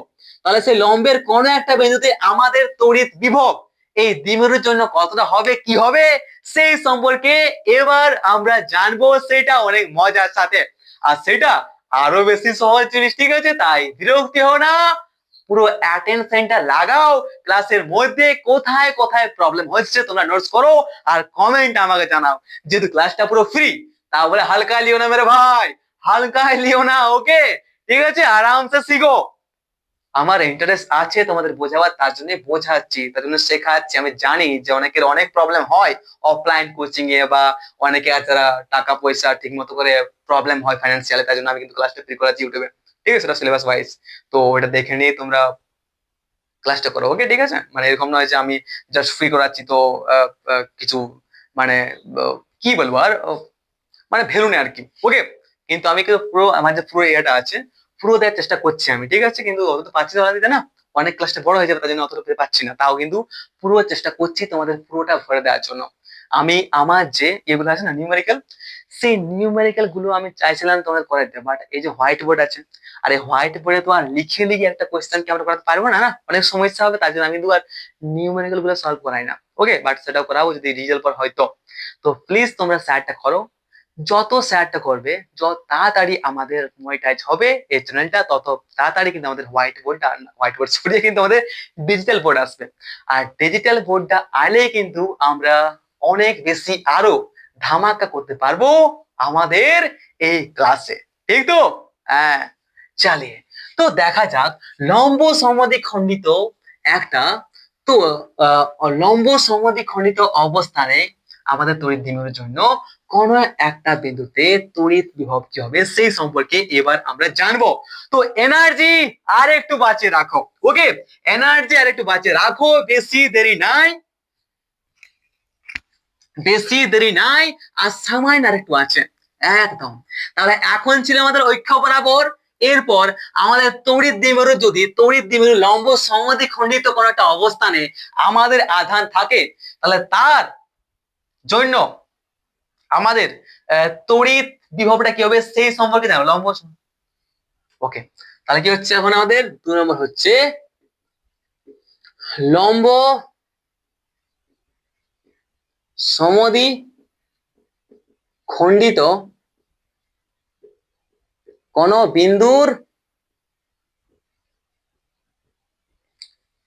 তাহলে সেই লম্বের কোন একটা বিন্দুতে আমাদের তড়িৎ বিভব এই দ্বিমেরুর জন্য কতটা হবে, কি হবে, সেই সম্পর্কে এবার আমরা জানবো। সেটা অনেক মজার সাথে, আর সেটা আরো বেশি সহজ জিনিস, ঠিক আছে? তাই বিরক্তি হও না, পুরো অ্যাটেনশনটা লাগাও ক্লাসের মধ্যে। কোথায় কোথায় প্রবলেম হচ্ছে তোমরা নোটস করো আর কমেন্ট আমাকে জানাও। যেহেতু ক্লাসটা পুরো ফ্রি, তাহলে হালকা লিও না মেরে ভাই, হালকা লিও না। ওকে, ঠিক আছে, আরামসে শিখো। আমার ইন্টারেস্ট আছে তোমাদের বোঝাবার, তার জন্য বোঝাচ্ছি, তার জন্য শেখাচ্ছি। আমি জানি যে অনেকের অনেক প্রবলেম হয় অফলাইন কোচিং এ, বা অনেকে যারা টাকা পয়সা ঠিক মতো করে প্রবলেম হয় ফাইন্যান্সিয়ালি, তার জন্য আমি কিন্তু ক্লাসটা ফ্রি করাচ্ছি ইউটিউবে, ঠিক আছে? সেটা সিলেবাস ওয়াইজ। তো ওটা দেখে নিয়ে তোমরা ক্লাসটা করো। ওকে, ঠিক আছে? মানে এরকম নয় যে আমি জাস্ট ফ্রি করাচ্ছি তো কিছু মানে কি বলবো আর মানে ভ্যালু নেই আর কি। ওকে, কিন্তু আমি কিন্তু পুরো আমার যে পুরো ইয়েটা আছে পুরো দেওয়ার চেষ্টা করছি আমি, ঠিক আছে? কিন্তু অত তো পাচ্ছি না দিতে না, অনেক ক্লাসটা বড় হয়ে যাবে, তার জন্য অতটা পাচ্ছি না। তাও কিন্তু পুরো চেষ্টা করছি তোমাদের পুরোটা ভরে দেওয়ার জন্য। আমি আমার যে এগুলো আছে না নিউমেরিক্যাল, সেই নিউমেরিক্যাল গুলো আমি চাইছিলাম তোমাদের করে দিতে, বাট এই যে হোয়াইট বোর্ড আছে, আর এই হোয়াইট বোর্ডে তো আর লিখে লিখে একটা কোয়েশ্চেন কি আমরা করাতে পারবো না, না অনেক সমস্যা হবে, তার জন্য আমি কিন্তু আর নিউমেরিক্যাল গুলো সলভ করাই না। ওকে, বাট সেটাও করাবো যদি রিজাল্ট পর হয়তো। তো প্লিজ তোমরা স্যারটা করো, যত শেয়ারটা করবে, যত তাড়াতাড়ি আমাদের মনিটাইজ হবে এই চ্যানেলটা, তত তাড়াতাড়ি কিন্তু আমাদের হোয়াইট বোর্ড সরিয়ে কিন্তু আমাদের ডিজিটাল বোর্ড আসবে। আর ডিজিটাল বোর্ডটা আইলেই কিন্তু আমরা অনেক বেশি আরো ধামাকা করতে পারবো আমাদের এই ক্লাসে, ঠিক তো? হ্যাঁ, চালিয়ে তো দেখা যাক লম্ব সমদ্বিখণ্ডিত একটা, তো লম্ব সমদ্বিখণ্ডিত অবস্থানে আমাদের তড়িৎ দ্বিমেরুর জন্য কোন একটা বিন্দুতে তড়িৎ বিভব কি হবে সেই সম্পর্কে এবার আমরা জানবো। তো এনার্জি আর একটু বাঁচিয়ে রাখো। ওকে, এনার্জি আর একটু বাঁচিয়ে রাখো, বেশি দেরি নাই, বেশি দেরি নাই, আর সামান্য আর একটু আছে একদম। তাহলে এখন ছিল আমাদের ঐক্য বরাবর, এরপর আমাদের তড়িৎ দ্বিমেরু যদি তড়িৎ দ্বিমেরু লম্ব সমদ্বিখণ্ডিত কোনো একটা অবস্থানে আমাদের আধান থাকে, তাহলে তার জন্য আমাদের তড়িৎ বিভবটা কি হবে সেই সম্পর্কে জানো লম্ব। ওকে, তাহলে কি হচ্ছে এখন আমাদের 2 নম্বর হচ্ছে লম্ব সমদ্বিখণ্ডিত কোন বিন্দুর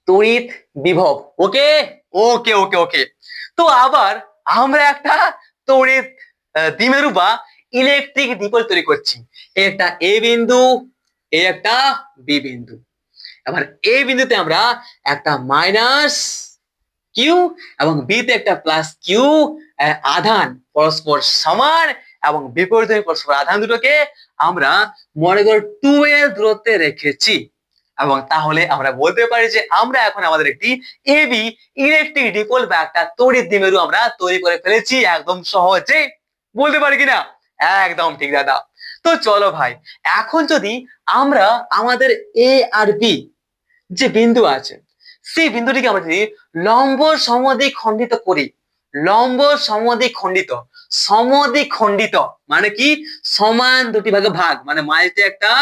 তড়িৎ বিভব। ওকে ওকে ওকে ওকে তো আবার আমরা একটা তড়িৎ দ্বিমেরু বা ইলেকট্রিক দ্বিপল তৈরি করছি। একটা এ বিন্দু, এই একটা বি বিন্দু। এবার এ বিন্দুতে আমরা একটা মাইনাস কিউ এবং বি তে একটা প্লাস কিউ আধান পরস্পর সমান এবং বিপরীত পরস্পর আধান দুটোকে আমরা মনে করো 2l দূরত্বে রেখেছি। এবং তাহলে আমরা বলতে পারি যে আমরা এখন আমাদের একটি এবি ইলেকট্রিক ডিপোল বা একটা তড়িৎ দ্বিমেরু আমরা তৈরি করে ফেলেছি একদম সহজে। বলতে পারি কিনা? একদম ঠিক দাদা। তো চলো ভাই, এখন যদি আমরা আমাদের এ আর বি যে বিন্দু আছে সেই বিন্দুটিকে আমরা যদি লম্ব সমদ্বিখণ্ডিত করি, লম্ব সমদ্বিখণ্ডিত, সমদ্বিখণ্ডিত মানে কি সমান দুটি ভাগে ভাগ, মানে মাঝে একটা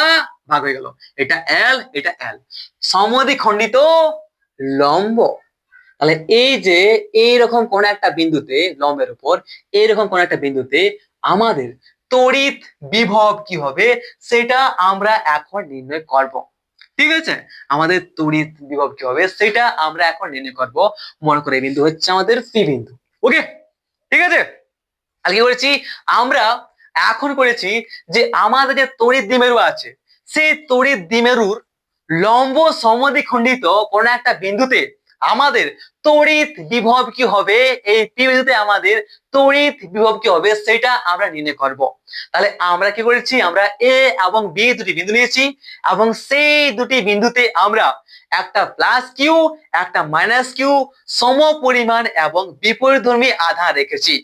ভাগ হয়ে গেল, এটা এল এটা এল, সমদ্বিখণ্ডিত লম্ব। তাহলে এই যে এইরকম কোন একটা বিন্দুতে লম্বের উপর এইরকম কোন একটা বিন্দুতে আমাদের তড়িৎ বিভব কি হবে সেটা আমরা এখন নির্ণয় করব। ঠিক আছে, আমাদের তড়িৎ বিভব কি হবে সেটা আমরা এখন নির্ণয় করব। মনে করে এই বিন্দু হচ্ছে আমাদের পি বিন্দু। ওকে, ঠিক আছে। আর কি করেছি আমরা এখন করেছি যে আমাদের যে তড়িৎ দ্বিমেরু আছে সেই তড়িৎ দ্বিমেরুর লম্ব সমদ্বিখণ্ডিত কোন একটা বিন্দুতে আমাদের তড়িৎ বিভব কি হবে, এই পি বিন্দুতে আমাদের তড়িৎ বিভব কি হবে সেটা আমরা নির্ণয় করব। তাহলে আমরা কি করেছি, আমরা এ এবং বি দুটি বিন্দু নিয়েছি এবং সেই দুটি বিন্দুতে আমরা একটা প্লাস কিউ একটা মাইনাস কিউ সম পরিমাণ এবং বিপরীতধর্মী আধান রেখেছি।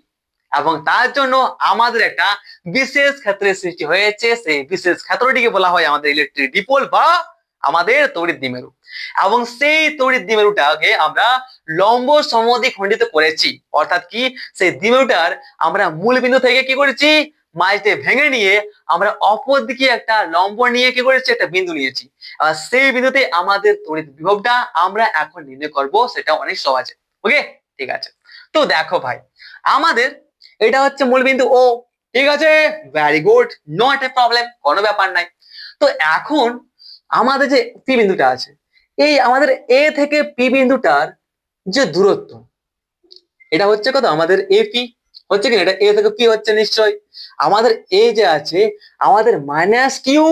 এবং তার জন্য আমাদের একটা বিশেষ ক্ষেত্রের সৃষ্টি হয়েছে, সেই বিশেষ ক্ষেত্রটিকে বলা হয় আমাদের ইলেকট্রিক ডিপোল বা আমাদের তড়িৎ দ্বিমেরু। এবং সেই তড়িৎ দ্বিমেরুটাকে আমরা লম্ব সমদ্বিখণ্ডিত করেছি, অর্থাৎ কি সেই দ্বিমেরুটার আমরা মূল বিন্দু থেকে কি করেছি মাঝে ভেঙে নিয়ে আমরা অপর দিকে একটা লম্ব নিয়ে কি করেছি একটা বিন্দু নিয়েছি। আর সেই বিন্দুতে আমাদের তড়িৎ বিভবটা আমরা এখন নির্ণয় করব, সেটা অনেক সহজে। ওকে, ঠিক আছে। তো দেখো ভাই, আমাদের এটা হচ্ছে মূলবিন্দু ও, ঠিক আছে, very good, not a problem, কোনো ব্যাপার নাই। তো এখন আমাদের যে পি বিন্দুটা আছে, এই আমাদের এ থেকে পি বিন্দুটার যে দূরত্ব এটা হচ্ছে কত আমাদের এপি হচ্ছে কিনা, এটা এ থেকে পি হচ্ছে নিশ্চয়। আমাদের এ যে আছে আমাদের মাইনাস কিউ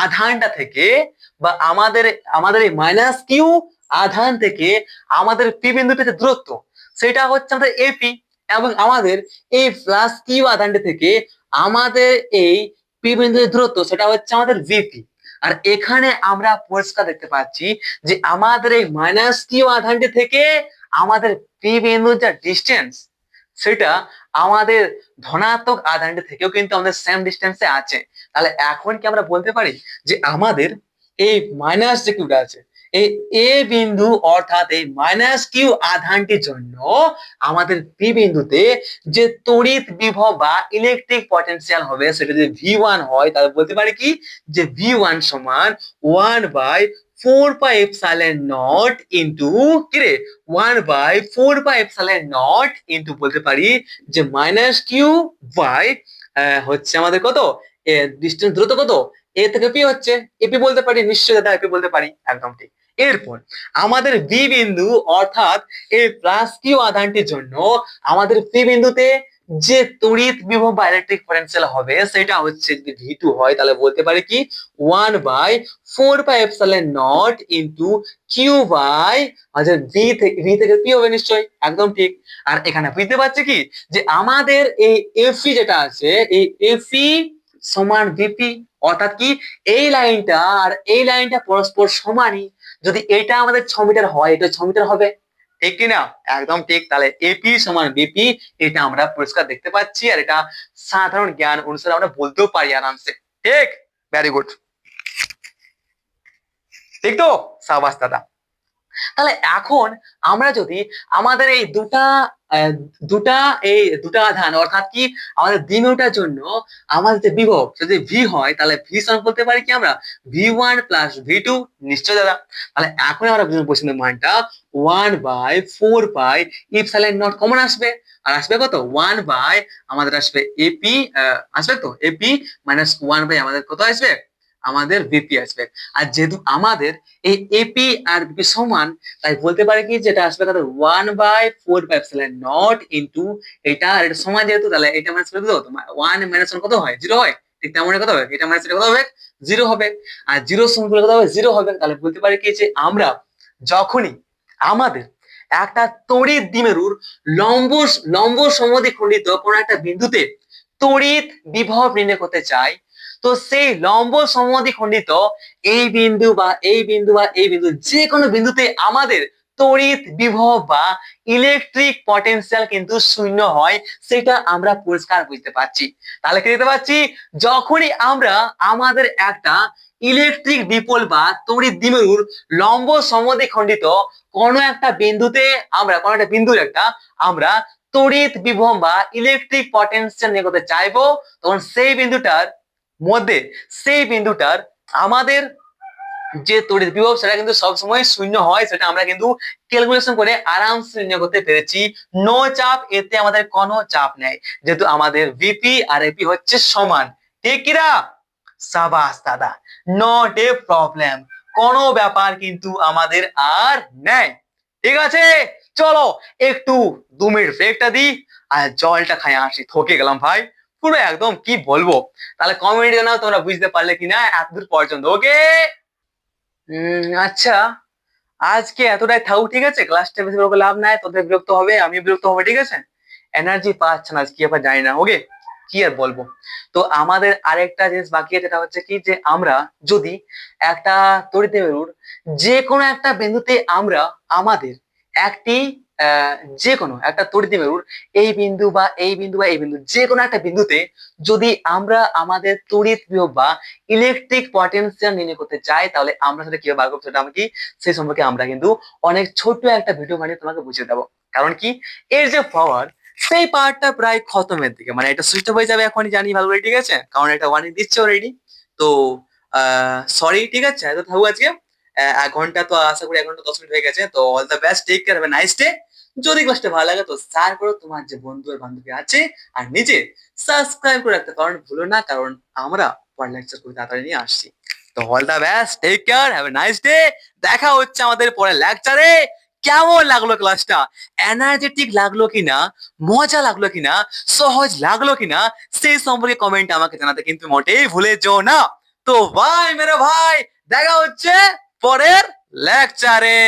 আধানটা থেকে বা আমাদের আমাদের এই মাইনাস কিউ আধান থেকে আমাদের পি বিন্দুটা যে দূরত্ব সেটা হচ্ছে আমাদের এপি, এবং আমাদের এই প্লাস কিউ আধানটা থেকে আমাদের এই পি বিন্দুর দূরত্ব সেটা হচ্ছে আমাদের ভিপি। আর এখানে আমরা পরিষ্কার দেখতে পাচ্ছি যে আমাদের এই মাইনাস কিউ আধানটি থেকে আমাদের পি বিন্দুর যা ডিস্টেন্স সেটা আমাদের ধনাত্মক আধানটি থেকেও কিন্তু আমাদের সেম ডিস্টেন্সে আছে। তাহলে এখন কি আমরা বলতে পারি যে আমাদের এই মাইনাস যে কিউটা আছে এই এ বিন্দু অর্থাৎ এই মাইনাস কিউ আধানটির জন্য আমাদের পি বিন্দুতে যে তড়িৎ বিভব বা ইলেকট্রিক পটেনশিয়াল হবে সেটা যদি V1 হয় তাহলে বলতে পারি কি যে V1 সমান 1/4 পাই এপসাইলন নট ইনটু কি রে 1/4 পাই এপসাইলন নট ইনটু বলতে পারি যে মাইনাস কিউ বাই হচ্ছে আমাদের কত ডিস্টেন্স দূরত্ব কত এ থেকে পি হচ্ছে এপি বলতে পারি, নিশ্চয়ই দাদা এপি বলতে পারি, একদম ঠিক। এরপর আমাদের বি বিন্দু অর্থাৎ এই প্লাস কিউ আধানটির জন্য আমাদের পি বিন্দুতে যে তড়িৎ বিভব বা ইলেকট্রিক পটেনশিয়াল হবে সেটা হচ্ছে যদি V2 হয় তাহলে বলতে পারি কি 1/4 pi epsilon naught into q by আচ্ছা ভি থেকে পি হবে নিশ্চয়ই, একদম ঠিক। আর এখানে বুঝতে পারছি কি যে আমাদের এই এফি যেটা আছে এই এফি সমান ভিপি, অর্থাৎ কি এই লাইনটা আর এই লাইনটা পরস্পর সমানই। যদি এটা আমাদের 6 মিটার হয় এটা 6 মিটার হবে, ঠিক কিনা? একদম ঠিক। তাহলে এপি সমান বিপি এটা আমরা পরিষ্কার দেখতে পাচ্ছি, আর এটা সাধারণ জ্ঞান অনুসারে আমরা বলতেও পারি আরামসে। ঠিক, ভেরি গুড। ঠিক তো? সাবাস দাদা। তাহলে এখন আমরা যদি আমাদের এই আহ, দুটা দুটা আধান অর্থাৎ কি আমাদের দ্বিমেরুটার জন্য আমাদের যে বিভব যদি ভি হয় তাহলে ভি সমান বলতে পারি কি আমরা V1 + V2। নিশ্চয় দাদা। তাহলে এখন আমরা বুঝবো পছন্দের মানটা 1/4 পাই ইপসাইলন নট কমন আসবে। আর আসবে কত 1 বাই আমাদের আসবে এপি, আসবে তো এপি -1 বাই আমাদের কত আসবে আমাদের ভিপি আসবে। আর যেহেতু আমাদের এই এপি আর ভিপি সমান তাই বলতে পারি কি যেটা আসবে কত 1/4 পাই ইন্টু এটা আর এটা সমান যেহেতু তাহলে এটা মাইনাস করে দিলো 1 - 1 কত হয় 0 হয়। ঠিক তেমন কত হবে এটা মাইনাস এটা কত হবে 0 হবে। আর 0 সমান করলে কত হবে 0 হবে। তাহলে বলতে পারি কি যে আমরা যখনই আমাদের একটা তড়িৎ দ্বিমেরুর লম্ব লম্ব সমদ্বিখণ্ডিত কোন একটা বিন্দুতে তড়িৎ বিভব নির্ণয় করতে চাই, তো সেই লম্ব সমদ্বিখণ্ডিত এই বিন্দু বা এই বিন্দু বা এই বিন্দু যে কোনো বিন্দুতে আমাদের তড়িৎ বিভব বা ইলেকট্রিক পটেনশিয়াল কিন্তু শূন্য হয়, সেটা আমরা পরিষ্কার বুঝতে পারছি। তাহলে কি দেখতে পাচ্ছি যখনই আমরা আমাদের একটা ইলেকট্রিক ডিপোল বা তড়িৎ দ্বিমেরুর লম্ব সমদ্বিখণ্ডিত কোন একটা বিন্দুতে আমরা কোন একটা বিন্দুর একটা আমরা তড়িৎ বিভব বা ইলেকট্রিক পটেনশিয়াল নিয়ে করতে চাইবো, তখন সেই বিন্দুটার মধ্যে সেই বিন্দুটার আমাদের যে তড়িৎ বিভব সেটা কিন্তু সবসময় শূন্য হয়, সেটা আমরা কিন্তু ক্যালকুলেশন করে আরামসে নির্ণয় করতে পেরেছি। নো চাপ, এতে আমাদের কোনো চাপ নেই যেহেতু আমাদের ভিপি আর এপি হচ্ছে সমান। ঠিক কিনা? সাবাস দাদা, নট এ প্রবলেম, কোনো ব্যাপার কিন্তু আমাদের আর নেই। ঠিক আছে, চলো একটু 2 মিনিট ব্রেকটা দিই আর জলটা খাই আসি, থকে গেলাম ভাই পুরো একদম কি বলবো। তাহলে কমেন্ট জানাও তোমরা বুঝতে পারলে কিনা এতদূর পর্যন্ত। ওকে, আচ্ছা আজকে এতটাই থাকুক, ঠিক আছে? ক্লাসটা বেশি বড় করে লাভ নাই, তোদের বিরক্ত হবে আমি বিরক্ত হবে, ঠিক আছে? এনার্জি পাচ্ছে না কি আবার জানি না। ওকে, কি আর বলবো। তো আমাদের আরেকটা জিনিস বাকি আছে, সেটা হচ্ছে কি যে আমরা যদি একটা তড়িৎ মেরুর যে কোনো একটা বিন্দুতে আমরা আমাদের একটি যে কোনো একটা তড়িৎ মেরুর এই বিন্দু বা এই বিন্দু বা এই বিন্দু যে কোনো একটা বিন্দুতে যদি আমরা আমাদের তড়িৎ বিভব বা ইলেকট্রিক পটেনশিয়াল নির্ণয় করতে চাই, তাহলে আমরা সেটা কিভাবে বার করবো সেটা আমি কি সেই সম্পর্কে আমরা কিন্তু অনেক ছোট্ট একটা ভিডিও বানিয়ে তোমাকে বুঝিয়ে দেবো। কারণ কি এর যে পাওয়ার সেই পাওয়ারটা প্রায় খতমের দিকে, মানে এটা সুইচ অফ হয়ে যাবে এখনই জানি ভালো করে, ঠিক আছে? কারণ এটা ওয়ার্নিং দিচ্ছে অলরেডি। তো সরি, ঠিক আছে? এত থাকবো আজকে। 1 ঘন্টা তো আশা করি 1 ঘন্টা 10 মিনিট হয়ে গেছে। তো all the best, take care, have a nice day. যদি ক্লাসটা ভালো লাগে তো শেয়ার করো তোমার যে বন্ধু আর বান্ধবী আছে, আর নিজে সাবস্ক্রাইব করে রাখতে কারণ ভুলো না, কারণ আমরা পরের লেকচার খুব তাড়াতাড়ি নিয়ে আসছি। তো all the best, take care, have a nice day. দেখা হচ্ছে আমাদের পরের লেকচারে। কেমন লাগলো ক্লাসটা, এনার্জেটিক লাগলো কিনা, মজা লাগলো কিনা, সহজ লাগলো কিনা, সেই সম্পর্কে কমেন্ট আমাকে জানাতে কিন্তু মোটেই ভুলে যেও না। তো ভাই মেরে ভাই, দেখা হচ্ছে পরের লেকচারে।